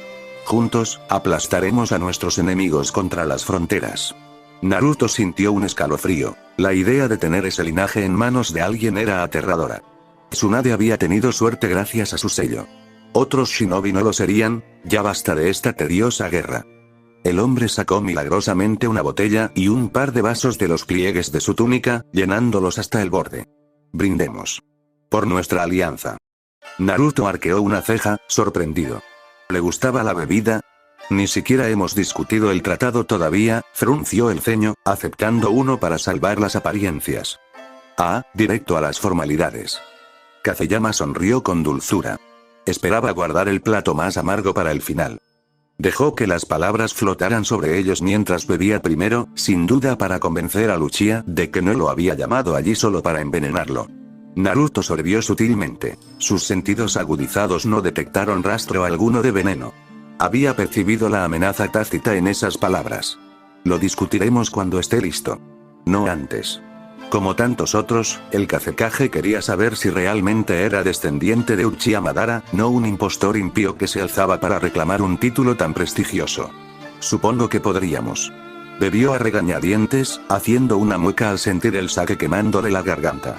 Juntos, aplastaremos a nuestros enemigos contra las fronteras. Naruto sintió un escalofrío. La idea de tener ese linaje en manos de alguien era aterradora. Tsunade había tenido suerte gracias a su sello. Otros shinobi no lo serían, ya basta de esta tediosa guerra. El hombre sacó milagrosamente una botella y un par de vasos de los pliegues de su túnica, llenándolos hasta el borde. Brindemos. Por nuestra alianza. Naruto arqueó una ceja, sorprendido. ¿Le gustaba la bebida? Ni siquiera hemos discutido el tratado todavía, frunció el ceño, aceptando uno para salvar las apariencias. Ah, directo a las formalidades. Kazeyama sonrió con dulzura. Esperaba guardar el plato más amargo para el final. Dejó que las palabras flotaran sobre ellos mientras bebía primero, sin duda para convencer a Uchiha de que no lo había llamado allí solo para envenenarlo. Naruto sorbió sutilmente. Sus sentidos agudizados no detectaron rastro alguno de veneno. Había percibido la amenaza tácita en esas palabras. Lo discutiremos cuando esté listo. No antes. Como tantos otros, el Kazekage quería saber si realmente era descendiente de Uchiha Madara, no un impostor impío que se alzaba para reclamar un título tan prestigioso. Supongo que podríamos. Bebió a regañadientes, haciendo una mueca al sentir el sake quemándole la garganta.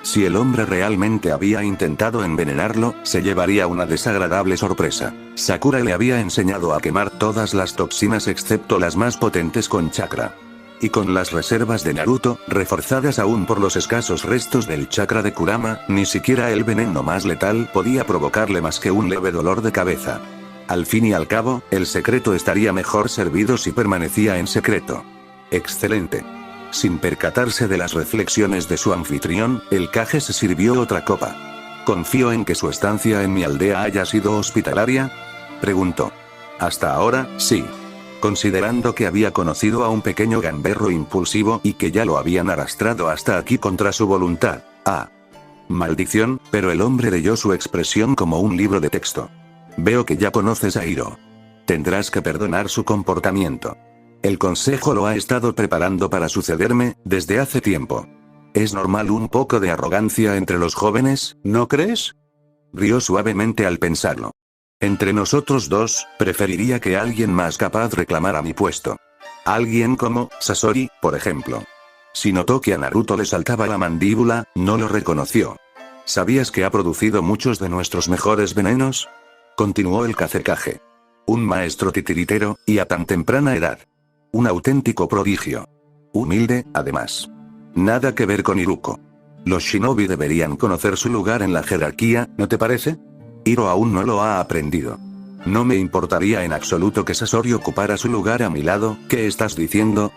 Si el hombre realmente había intentado envenenarlo, se llevaría una desagradable sorpresa. Sakura le había enseñado a quemar todas las toxinas excepto las más potentes con chakra. Y con las reservas de Naruto, reforzadas aún por los escasos restos del chakra de Kurama, ni siquiera el veneno más letal podía provocarle más que un leve dolor de cabeza. Al fin y al cabo, el secreto estaría mejor servido si permanecía en secreto. Excelente. Sin percatarse de las reflexiones de su anfitrión, el Kage se sirvió otra copa. ¿Confío en que su estancia en mi aldea haya sido hospitalaria?, preguntó. Hasta ahora, sí. Considerando que había conocido a un pequeño gamberro impulsivo y que ya lo habían arrastrado hasta aquí contra su voluntad. Ah. Maldición, pero el hombre leyó su expresión como un libro de texto. Veo que ya conoces a Hiro. Tendrás que perdonar su comportamiento. El consejo lo ha estado preparando para sucederme, desde hace tiempo. Es normal un poco de arrogancia entre los jóvenes, ¿no crees? Rió suavemente al pensarlo. Entre nosotros dos, preferiría que alguien más capaz reclamara mi puesto. Alguien como Sasori, por ejemplo. Si notó que a Naruto le saltaba la mandíbula, no lo reconoció. ¿Sabías que ha producido muchos de nuestros mejores venenos?, continuó el Kazekage. Un maestro titiritero, y a tan temprana edad. Un auténtico prodigio. Humilde, además. Nada que ver con Iruko. Los shinobi deberían conocer su lugar en la jerarquía, ¿no te parece? Hiro aún no lo ha aprendido. No me importaría en absoluto que Sasori ocupara su lugar a mi lado, ¿qué estás diciendo?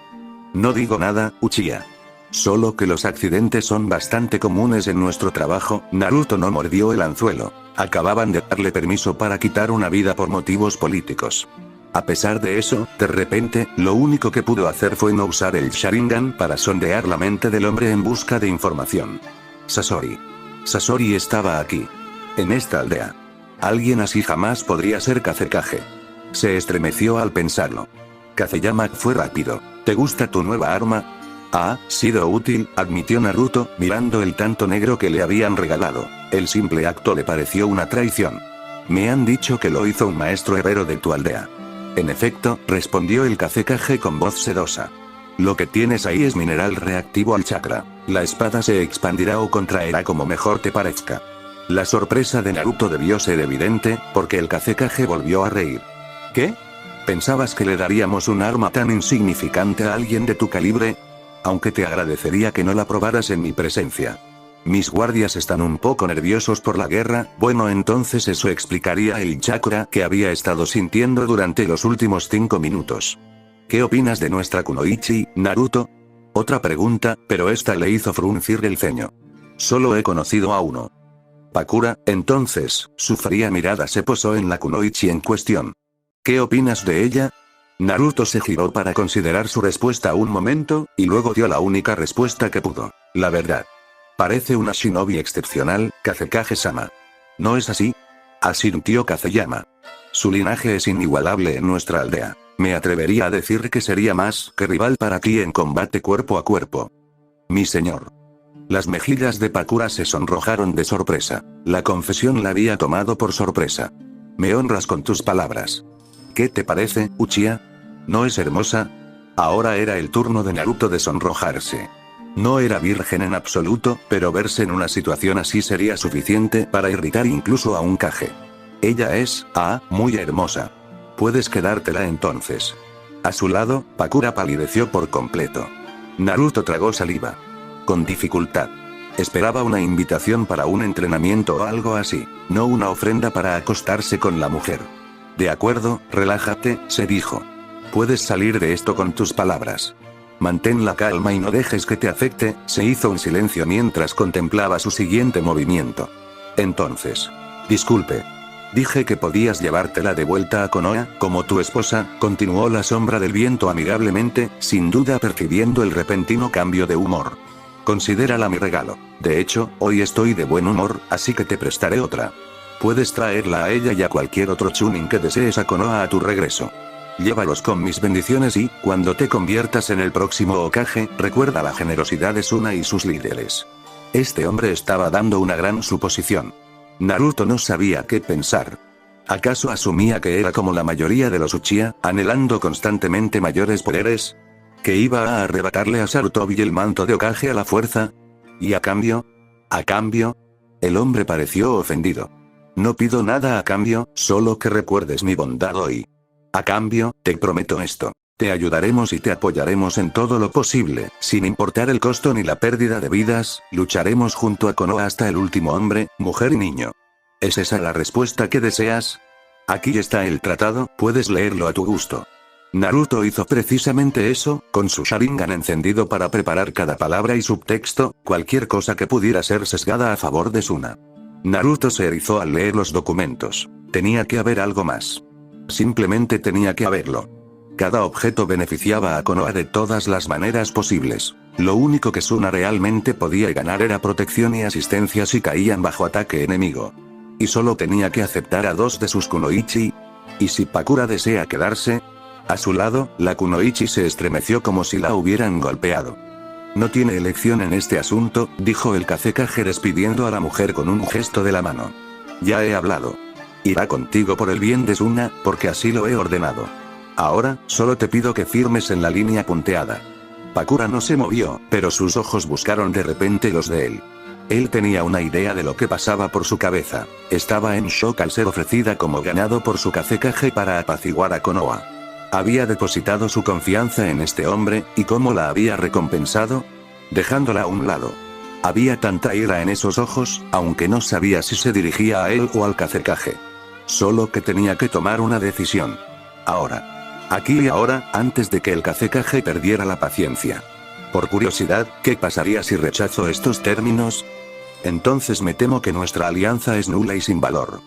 No digo nada, Uchiha. Solo que los accidentes son bastante comunes en nuestro trabajo. Naruto no mordió el anzuelo. Acababan de darle permiso para quitar una vida por motivos políticos. A pesar de eso, de repente, lo único que pudo hacer fue no usar el Sharingan para sondear la mente del hombre en busca de información. Sasori. Sasori estaba aquí. En esta aldea. Alguien así jamás podría ser Kazekage. Se estremeció al pensarlo. Kazeyama fue rápido. ¿Te gusta tu nueva arma? Ha sido útil, admitió Naruto, mirando el tanto negro que le habían regalado. El simple acto le pareció una traición. Me han dicho que lo hizo un maestro herrero de tu aldea. En efecto, respondió el Kazekage con voz sedosa. Lo que tienes ahí es mineral reactivo al chakra. La espada se expandirá o contraerá como mejor te parezca. La sorpresa de Naruto debió ser evidente, porque el Kazekage volvió a reír. ¿Qué? ¿Pensabas que le daríamos un arma tan insignificante a alguien de tu calibre? Aunque te agradecería que no la probaras en mi presencia. Mis guardias están un poco nerviosos por la guerra, bueno, entonces eso explicaría el chakra que había estado sintiendo durante los últimos 5 minutos. ¿Qué opinas de nuestra kunoichi, Naruto? Otra pregunta, pero esta le hizo fruncir el ceño. Solo he conocido a uno. Pakura, entonces, su fría mirada se posó en la kunoichi en cuestión. ¿Qué opinas de ella? Naruto se giró para considerar su respuesta un momento, y luego dio la única respuesta que pudo. La verdad. Parece una shinobi excepcional, Kazekage-sama. ¿No es así? Asintió Kazeyama. Su linaje es inigualable en nuestra aldea. Me atrevería a decir que sería más que rival para ti en combate cuerpo a cuerpo. Mi señor. Las mejillas de Pakura se sonrojaron de sorpresa. La confesión la había tomado por sorpresa. Me honras con tus palabras. ¿Qué te parece, Uchiha? ¿No es hermosa? Ahora era el turno de Naruto de sonrojarse. No era virgen en absoluto, pero verse en una situación así sería suficiente para irritar incluso a un Kage. Ella es, muy hermosa. Puedes quedártela entonces. A su lado, Pakura palideció por completo. Naruto tragó saliva. Con dificultad. Esperaba una invitación para un entrenamiento o algo así, no una ofrenda para acostarse con la mujer. De acuerdo, relájate, se dijo. Puedes salir de esto con tus palabras. Mantén la calma y no dejes que te afecte. Se hizo un silencio mientras contemplaba su siguiente movimiento. Entonces. Disculpe. Dije que podías llevártela de vuelta a Konoha, como tu esposa, continuó la sombra del viento amigablemente, sin duda percibiendo el repentino cambio de humor. Considérala mi regalo. De hecho, hoy estoy de buen humor, así que te prestaré otra. Puedes traerla a ella y a cualquier otro chunin que desees a Konoha a tu regreso. Llévalos con mis bendiciones y, cuando te conviertas en el próximo Hokage, recuerda la generosidad de Suna y sus líderes. Este hombre estaba dando una gran suposición. Naruto no sabía qué pensar. ¿Acaso asumía que era como la mayoría de los Uchiha, anhelando constantemente mayores poderes? ¿Que iba a arrebatarle a Sarutobi el manto de Hokage a la fuerza? ¿Y a cambio? ¿A cambio? El hombre pareció ofendido. No pido nada a cambio, solo que recuerdes mi bondad hoy. A cambio, te prometo esto. Te ayudaremos y te apoyaremos en todo lo posible, sin importar el costo ni la pérdida de vidas, lucharemos junto a Konoha hasta el último hombre, mujer y niño. ¿Es esa la respuesta que deseas? Aquí está el tratado, puedes leerlo a tu gusto. Naruto hizo precisamente eso, con su Sharingan encendido para preparar cada palabra y subtexto, cualquier cosa que pudiera ser sesgada a favor de Suna. Naruto se erizó al leer los documentos. Tenía que haber algo más. Simplemente tenía que haberlo. Cada objeto beneficiaba a Konoha de todas las maneras posibles. Lo único que Suna realmente podía ganar era protección y asistencia si caían bajo ataque enemigo. Y solo tenía que aceptar a 2 de sus kunoichi. ¿Y si Pakura desea quedarse? A su lado, la kunoichi se estremeció como si la hubieran golpeado. No tiene elección en este asunto, dijo el Kazekage despidiendo a la mujer con un gesto de la mano. Ya he hablado. Irá contigo por el bien de Suna, porque así lo he ordenado. Ahora, solo te pido que firmes en la línea punteada. Pakura no se movió, pero sus ojos buscaron de repente los de él. Él tenía una idea de lo que pasaba por su cabeza. Estaba en shock al ser ofrecida como ganado por su Kazekage para apaciguar a Konoha. Había depositado su confianza en este hombre, ¿y cómo la había recompensado? Dejándola a un lado. Había tanta ira en esos ojos, aunque no sabía si se dirigía a él o al Kazekage. Solo que tenía que tomar una decisión. Ahora. Aquí y ahora, antes de que el Kazekage perdiera la paciencia. Por curiosidad, ¿qué pasaría si rechazo estos términos? Entonces me temo que nuestra alianza es nula y sin valor.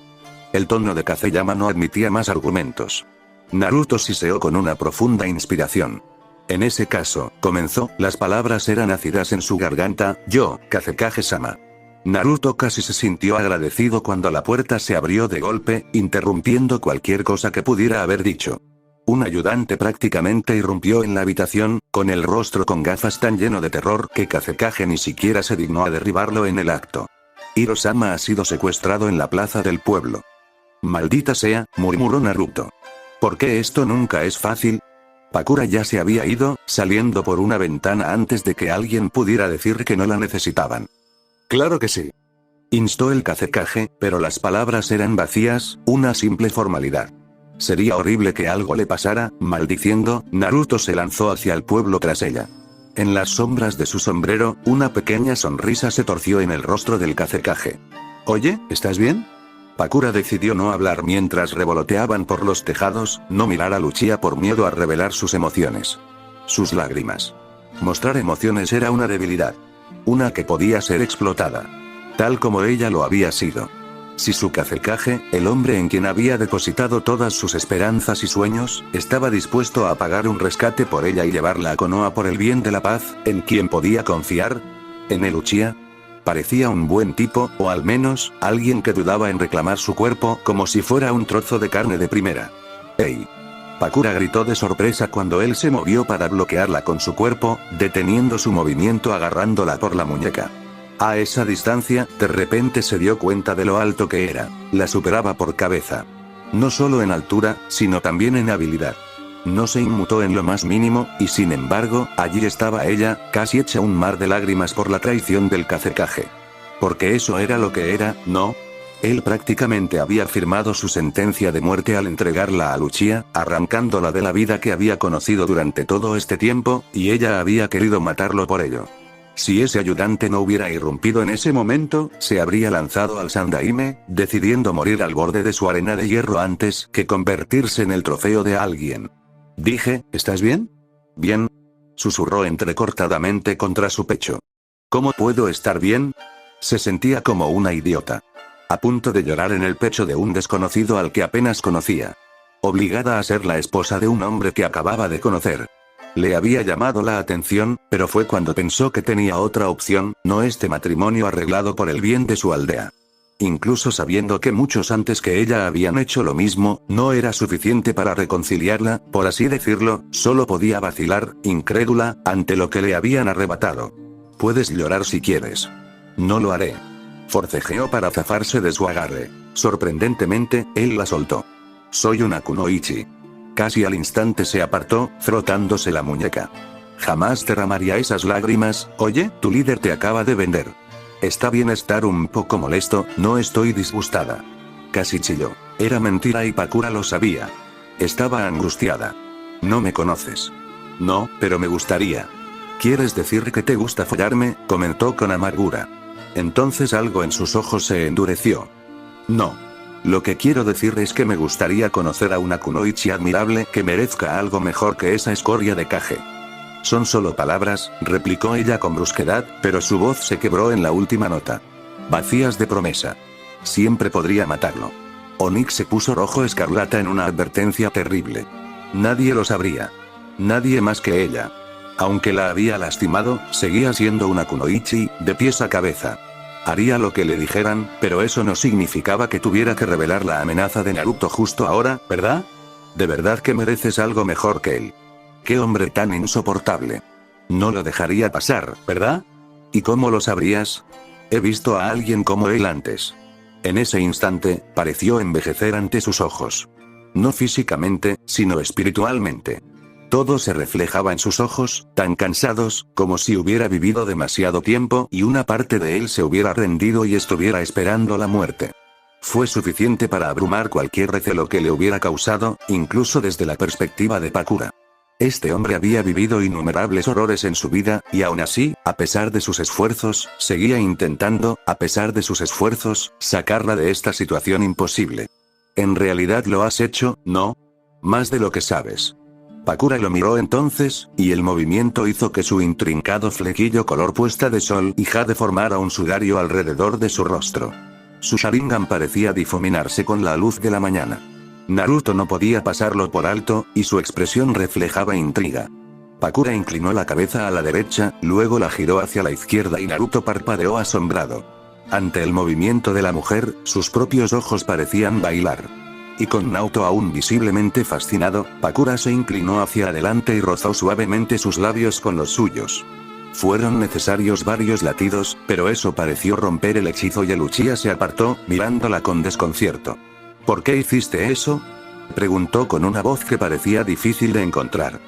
El tono de Kazeyama no admitía más argumentos. Naruto siseó con una profunda inspiración. En ese caso, comenzó, las palabras eran ácidas en su garganta, yo, Kazekage-sama. Naruto casi se sintió agradecido cuando la puerta se abrió de golpe, interrumpiendo cualquier cosa que pudiera haber dicho. Un ayudante prácticamente irrumpió en la habitación, con el rostro con gafas tan lleno de terror que Kazekage ni siquiera se dignó a derribarlo en el acto. Hiro-sama ha sido secuestrado en la plaza del pueblo. Maldita sea, murmuró Naruto. ¿Por qué esto nunca es fácil? Pakura ya se había ido, saliendo por una ventana antes de que alguien pudiera decir que no la necesitaban. Claro que sí. Instó el Kazekage, pero las palabras eran vacías, una simple formalidad. Sería horrible que algo le pasara, maldiciendo, Naruto se lanzó hacia el pueblo tras ella. En las sombras de su sombrero, una pequeña sonrisa se torció en el rostro del Kazekage. Oye, ¿estás bien? Pakura decidió no hablar mientras revoloteaban por los tejados, no mirar a Luchia por miedo a revelar sus emociones. Sus lágrimas. Mostrar emociones era una debilidad. Una que podía ser explotada. Tal como ella lo había sido. Si su Kazekage, el hombre en quien había depositado todas sus esperanzas y sueños, estaba dispuesto a pagar un rescate por ella y llevarla a Konoha por el bien de la paz, ¿en quién podía confiar? ¿En el Uchiha? Parecía un buen tipo, o al menos, alguien que dudaba en reclamar su cuerpo como si fuera un trozo de carne de primera. ¡Ey! Pakura gritó de sorpresa cuando él se movió para bloquearla con su cuerpo, deteniendo su movimiento agarrándola por la muñeca. A esa distancia, de repente se dio cuenta de lo alto que era. La superaba por cabeza. No solo en altura, sino también en habilidad. No se inmutó en lo más mínimo, y sin embargo, allí estaba ella, casi hecha un mar de lágrimas por la traición del Kazekage. Porque eso era lo que era, ¿no? Él prácticamente había firmado su sentencia de muerte al entregarla a Luchia, arrancándola de la vida que había conocido durante todo este tiempo, y ella había querido matarlo por ello. Si ese ayudante no hubiera irrumpido en ese momento, se habría lanzado al Sandaime, decidiendo morir al borde de su arena de hierro antes que convertirse en el trofeo de alguien. Dije, ¿estás bien? Bien. Susurró entrecortadamente contra su pecho. ¿Cómo puedo estar bien? Se sentía como una idiota. A punto de llorar en el pecho de un desconocido al que apenas conocía. Obligada a ser la esposa de un hombre que acababa de conocer. Le había llamado la atención, pero fue cuando pensó que tenía otra opción, no este matrimonio arreglado por el bien de su aldea. Incluso sabiendo que muchos antes que ella habían hecho lo mismo, no era suficiente para reconciliarla, por así decirlo, solo podía vacilar, incrédula, ante lo que le habían arrebatado. Puedes llorar si quieres. No lo haré. Forcejeó para zafarse de su agarre. Sorprendentemente, él la soltó. Soy una kunoichi. Casi al instante se apartó, frotándose la muñeca. Jamás derramaría esas lágrimas, oye, tu líder te acaba de vender. Está bien estar un poco molesto, no estoy disgustada. Casi chilló. Era mentira y Pakura lo sabía. Estaba angustiada. No me conoces. No, pero me gustaría. ¿Quieres decir que te gusta follarme?, comentó con amargura. Entonces algo en sus ojos se endureció. No. Lo que quiero decir es que me gustaría conocer a una kunoichi admirable que merezca algo mejor que esa escoria de Kage. Son solo palabras, replicó ella con brusquedad, pero su voz se quebró en la última nota. Vacías de promesa. Siempre podría matarlo. Onyx se puso rojo escarlata en una advertencia terrible. Nadie lo sabría. Nadie más que ella. Aunque la había lastimado, seguía siendo una kunoichi, de pies a cabeza. Haría lo que le dijeran, pero eso no significaba que tuviera que revelar la amenaza de Naruto justo ahora, ¿verdad? De verdad que mereces algo mejor que él. ¡Qué hombre tan insoportable! No lo dejaría pasar, ¿verdad? ¿Y cómo lo sabrías? He visto a alguien como él antes. En ese instante, pareció envejecer ante sus ojos. No físicamente, sino espiritualmente. Todo se reflejaba en sus ojos, tan cansados, como si hubiera vivido demasiado tiempo y una parte de él se hubiera rendido y estuviera esperando la muerte. Fue suficiente para abrumar cualquier recelo que le hubiera causado, incluso desde la perspectiva de Pakura. Este hombre había vivido innumerables horrores en su vida, y aún así, a pesar de sus esfuerzos, seguía intentando, a pesar de sus esfuerzos, sacarla de esta situación imposible. En realidad lo has hecho, ¿no? Más de lo que sabes. Pakura lo miró entonces, y el movimiento hizo que su intrincado flequillo color puesta de sol y jade formara un sudario alrededor de su rostro. Su Sharingan parecía difuminarse con la luz de la mañana. Naruto no podía pasarlo por alto, y su expresión reflejaba intriga. Pakura inclinó la cabeza a la derecha, luego la giró hacia la izquierda y Naruto parpadeó asombrado. Ante el movimiento de la mujer, sus propios ojos parecían bailar. Y con Naruto aún visiblemente fascinado, Pakura se inclinó hacia adelante y rozó suavemente sus labios con los suyos. Fueron necesarios varios latidos, pero eso pareció romper el hechizo y el Uchiha se apartó, mirándola con desconcierto. ¿Por qué hiciste eso?, preguntó con una voz que parecía difícil de encontrar.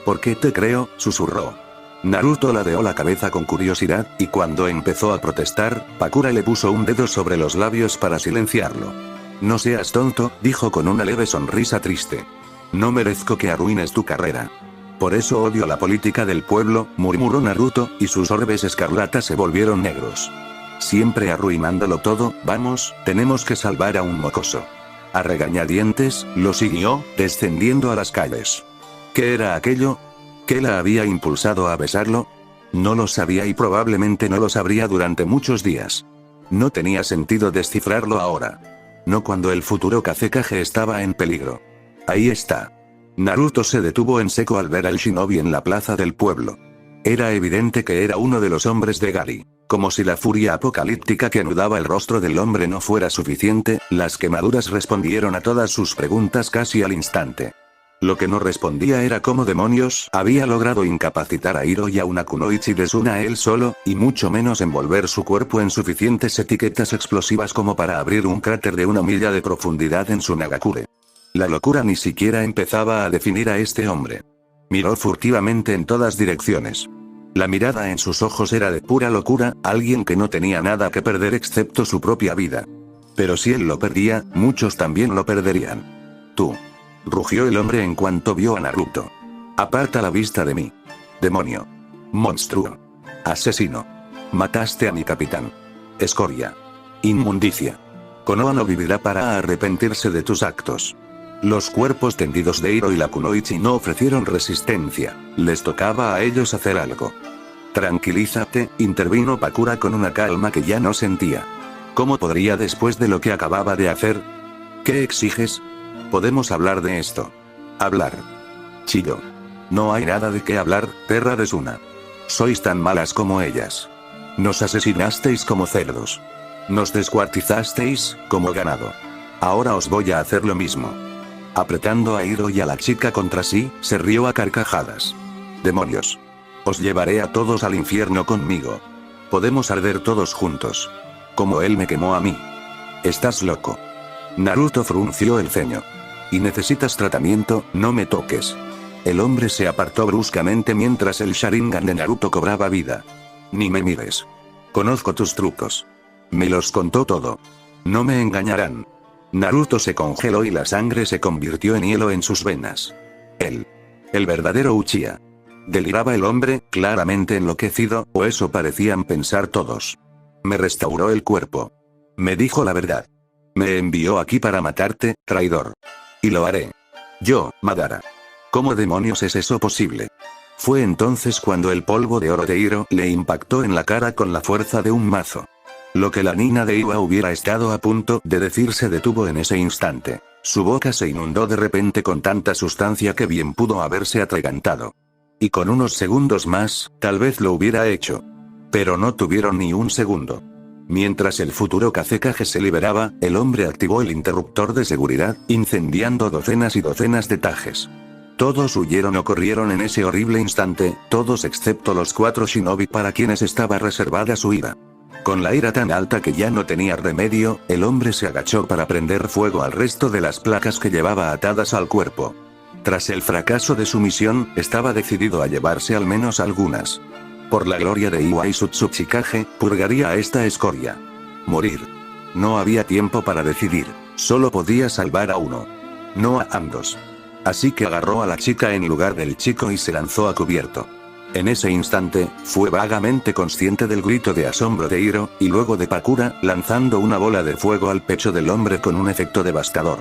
¿Por qué te creo?, susurró. Naruto ladeó la cabeza con curiosidad, y cuando empezó a protestar, Pakura le puso un dedo sobre los labios para silenciarlo. No seas tonto, dijo con una leve sonrisa triste. No merezco que arruines tu carrera. Por eso odio la política del pueblo, murmuró Naruto, y sus orbes escarlatas se volvieron negros. Siempre arruinándolo todo, vamos, tenemos que salvar a un mocoso. A regañadientes, lo siguió, descendiendo a las calles. ¿Qué era aquello? ¿Qué la había impulsado a besarlo? No lo sabía y probablemente no lo sabría durante muchos días. No tenía sentido descifrarlo ahora. No cuando el futuro Kazekage estaba en peligro. Ahí está. Naruto se detuvo en seco al ver al shinobi en la plaza del pueblo. Era evidente que era uno de los hombres de Gary. Como si la furia apocalíptica que anudaba el rostro del hombre no fuera suficiente, las quemaduras respondieron a todas sus preguntas casi al instante. Lo que no respondía era cómo demonios había logrado incapacitar a Hiro y a una kunoichi de Suna él solo, y mucho menos envolver su cuerpo en suficientes etiquetas explosivas como para abrir un cráter de 1 milla de profundidad en su Nagakure. La locura ni siquiera empezaba a definir a este hombre. Miró furtivamente en todas direcciones. La mirada en sus ojos era de pura locura, alguien que no tenía nada que perder excepto su propia vida. Pero si él lo perdía, muchos también lo perderían. Tú. Rugió el hombre en cuanto vio a Naruto. Aparta la vista de mí. Demonio. Monstruo. Asesino. Mataste a mi capitán. Escoria. Inmundicia. Konoha no vivirá para arrepentirse de tus actos. Los cuerpos tendidos de Hiro y la kunoichi no ofrecieron resistencia, les tocaba a ellos hacer algo. Tranquilízate, intervino Pakura con una calma que ya no sentía. ¿Cómo podría después de lo que acababa de hacer? ¿Qué exiges? Podemos hablar de esto. Hablar. Chilló. No hay nada de qué hablar, perra de Suna. Sois tan malas como ellas. Nos asesinasteis como cerdos. Nos descuartizasteis, como ganado. Ahora os voy a hacer lo mismo. Apretando a Hiro y a la chica contra sí, se rió a carcajadas. Demonios. Os llevaré a todos al infierno conmigo. Podemos arder todos juntos. Como él me quemó a mí. Estás loco. Naruto frunció el ceño. Y necesitas tratamiento, no me toques. El hombre se apartó bruscamente mientras el Sharingan de Naruto cobraba vida. Ni me mires. Conozco tus trucos. Me los contó todo. No me engañarán. Naruto se congeló y la sangre se convirtió en hielo en sus venas. Él. El verdadero Uchiha. Deliraba el hombre, claramente enloquecido, o eso parecían pensar todos. Me restauró el cuerpo. Me dijo la verdad. Me envió aquí para matarte, traidor. Y lo haré. Yo, Madara. ¿Cómo demonios es eso posible? Fue entonces cuando el polvo de Orochimaru le impactó en la cara con la fuerza de un mazo. Lo que la Nina de Iwa hubiera estado a punto de decir se detuvo en ese instante. Su boca se inundó de repente con tanta sustancia que bien pudo haberse atragantado. Y con unos segundos más, tal vez lo hubiera hecho. Pero no tuvieron ni un segundo. Mientras el futuro Kazekage se liberaba, el hombre activó el interruptor de seguridad, incendiando docenas y docenas de tajes. Todos huyeron o corrieron en ese horrible instante, todos excepto los 4 shinobi para quienes estaba reservada su ira. Con la ira tan alta que ya no tenía remedio, el hombre se agachó para prender fuego al resto de las placas que llevaba atadas al cuerpo. Tras el fracaso de su misión, estaba decidido a llevarse al menos algunas. Por la gloria de Iwa y su Tsuchikage, purgaría a esta escoria. Morir. No había tiempo para decidir, solo podía salvar a uno. No a ambos. Así que agarró a la chica en lugar del chico y se lanzó a cubierto. En ese instante, fue vagamente consciente del grito de asombro de Hiro, y luego de Pakura, lanzando una bola de fuego al pecho del hombre con un efecto devastador.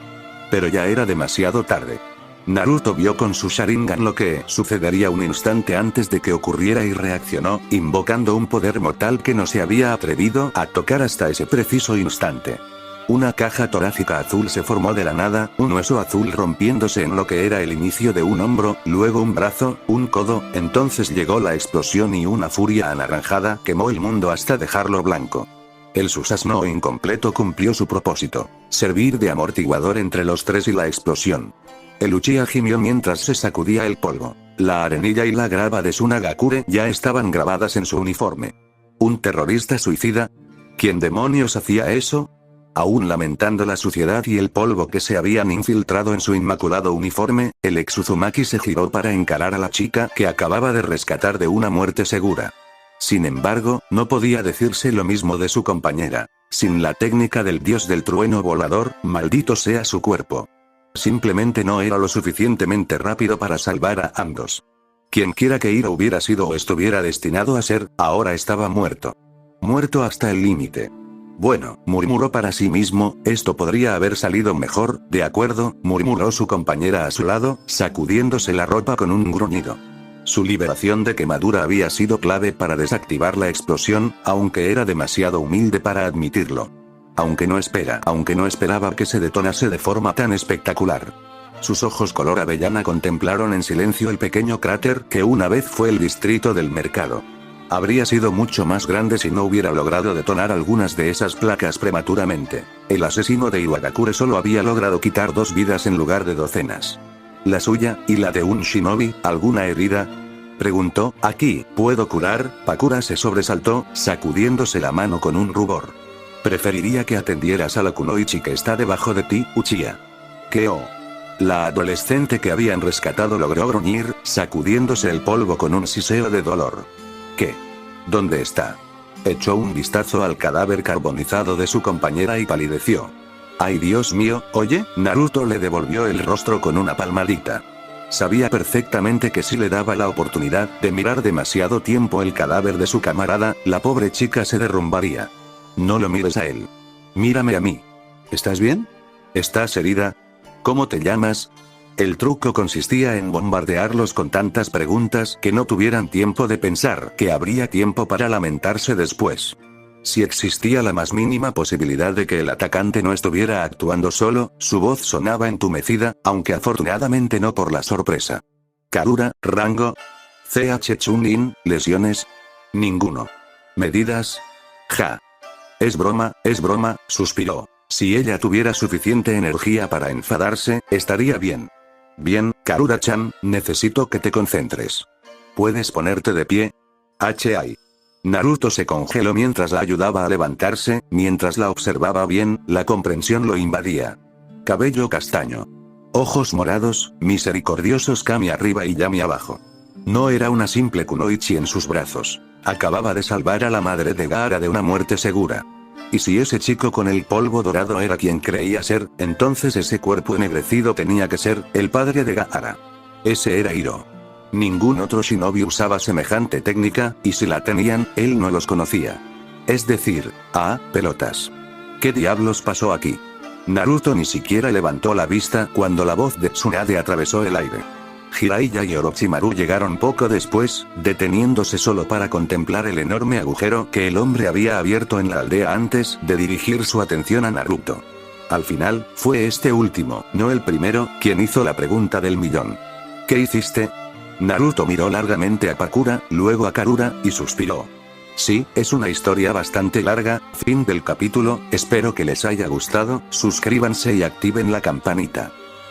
Pero ya era demasiado tarde. Naruto vio con su Sharingan lo que sucedería un instante antes de que ocurriera y reaccionó, invocando un poder mortal que no se había atrevido a tocar hasta ese preciso instante. Una caja torácica azul se formó de la nada, un hueso azul rompiéndose en lo que era el inicio de un hombro, luego un brazo, un codo, entonces llegó la explosión y una furia anaranjada quemó el mundo hasta dejarlo blanco. El Susanoo incompleto cumplió su propósito, servir de amortiguador entre los tres y la explosión. El Uchiha gimió mientras se sacudía el polvo. La arenilla y la grava de Sunagakure ya estaban grabadas en su uniforme. ¿Un terrorista suicida? ¿Quién demonios hacía eso? Aún lamentando la suciedad y el polvo que se habían infiltrado en su inmaculado uniforme, el ex Uzumaki se giró para encarar a la chica que acababa de rescatar de una muerte segura. Sin embargo, no podía decirse lo mismo de su compañera. Sin la técnica del dios del trueno volador, maldito sea su cuerpo. Simplemente no era lo suficientemente rápido para salvar a ambos. Quienquiera que Hiro hubiera sido o estuviera destinado a ser, ahora estaba muerto. Muerto hasta el límite. Bueno, murmuró para sí mismo, esto podría haber salido mejor, de acuerdo, murmuró su compañera a su lado, sacudiéndose la ropa con un gruñido. Su liberación de quemadura había sido clave para desactivar la explosión, aunque era demasiado humilde para admitirlo. Aunque no esperaba que se detonase de forma tan espectacular. Sus ojos color avellana contemplaron en silencio el pequeño cráter que una vez fue el distrito del mercado. Habría sido mucho más grande si no hubiera logrado detonar algunas de esas placas prematuramente. El asesino de Iwagakure solo había logrado quitar 2 vidas en lugar de docenas. ¿La suya, y la de un shinobi, alguna herida? Preguntó. Aquí, ¿puedo curar? Pakura se sobresaltó, sacudiéndose la mano con un rubor. Preferiría que atendieras a la kunoichi que está debajo de ti, Uchiha. ¿Qué oh? La adolescente que habían rescatado logró gruñir, sacudiéndose el polvo con un siseo de dolor. ¿Qué? ¿Dónde está? Echó un vistazo al cadáver carbonizado de su compañera y palideció. ¡Ay Dios mío! Oye, Naruto le devolvió el rostro con una palmadita. Sabía perfectamente que si le daba la oportunidad de mirar demasiado tiempo el cadáver de su camarada, la pobre chica se derrumbaría. No lo mires a él. Mírame a mí. ¿Estás bien? ¿Estás herida? ¿Cómo te llamas? El truco consistía en bombardearlos con tantas preguntas que no tuvieran tiempo de pensar que habría tiempo para lamentarse después. Si existía la más mínima posibilidad de que el atacante no estuviera actuando solo, su voz sonaba entumecida, aunque afortunadamente no por la sorpresa. Karura, rango. CH Chunin, lesiones. Ninguno. Medidas. Ja. Es broma, suspiró. Si ella tuviera suficiente energía para enfadarse, estaría bien. Bien, Karura-chan, necesito que te concentres. ¿Puedes ponerte de pie? H.I. Naruto se congeló mientras la ayudaba a levantarse, mientras la observaba bien, la comprensión lo invadía. Cabello castaño. Ojos morados, misericordiosos Kami arriba y Yami abajo. No era una simple kunoichi en sus brazos. Acababa de salvar a la madre de Gaara de una muerte segura. Y si ese chico con el polvo dorado era quien creía ser, entonces ese cuerpo ennegrecido tenía que ser el padre de Gaara. Ese era Hiro. Ningún otro shinobi usaba semejante técnica, y si la tenían, él no los conocía. Es decir, pelotas. ¿Qué diablos pasó aquí? Naruto ni siquiera levantó la vista cuando la voz de Tsunade atravesó el aire. Jiraiya y Orochimaru llegaron poco después, deteniéndose solo para contemplar el enorme agujero que el hombre había abierto en la aldea antes de dirigir su atención a Naruto. Al final, fue este último, no el primero, quien hizo la pregunta del millón. ¿Qué hiciste? Naruto miró largamente a Pakura, luego a Karura, y suspiró. Sí, es una historia bastante larga. Fin del capítulo, espero que les haya gustado, suscríbanse y activen la campanita.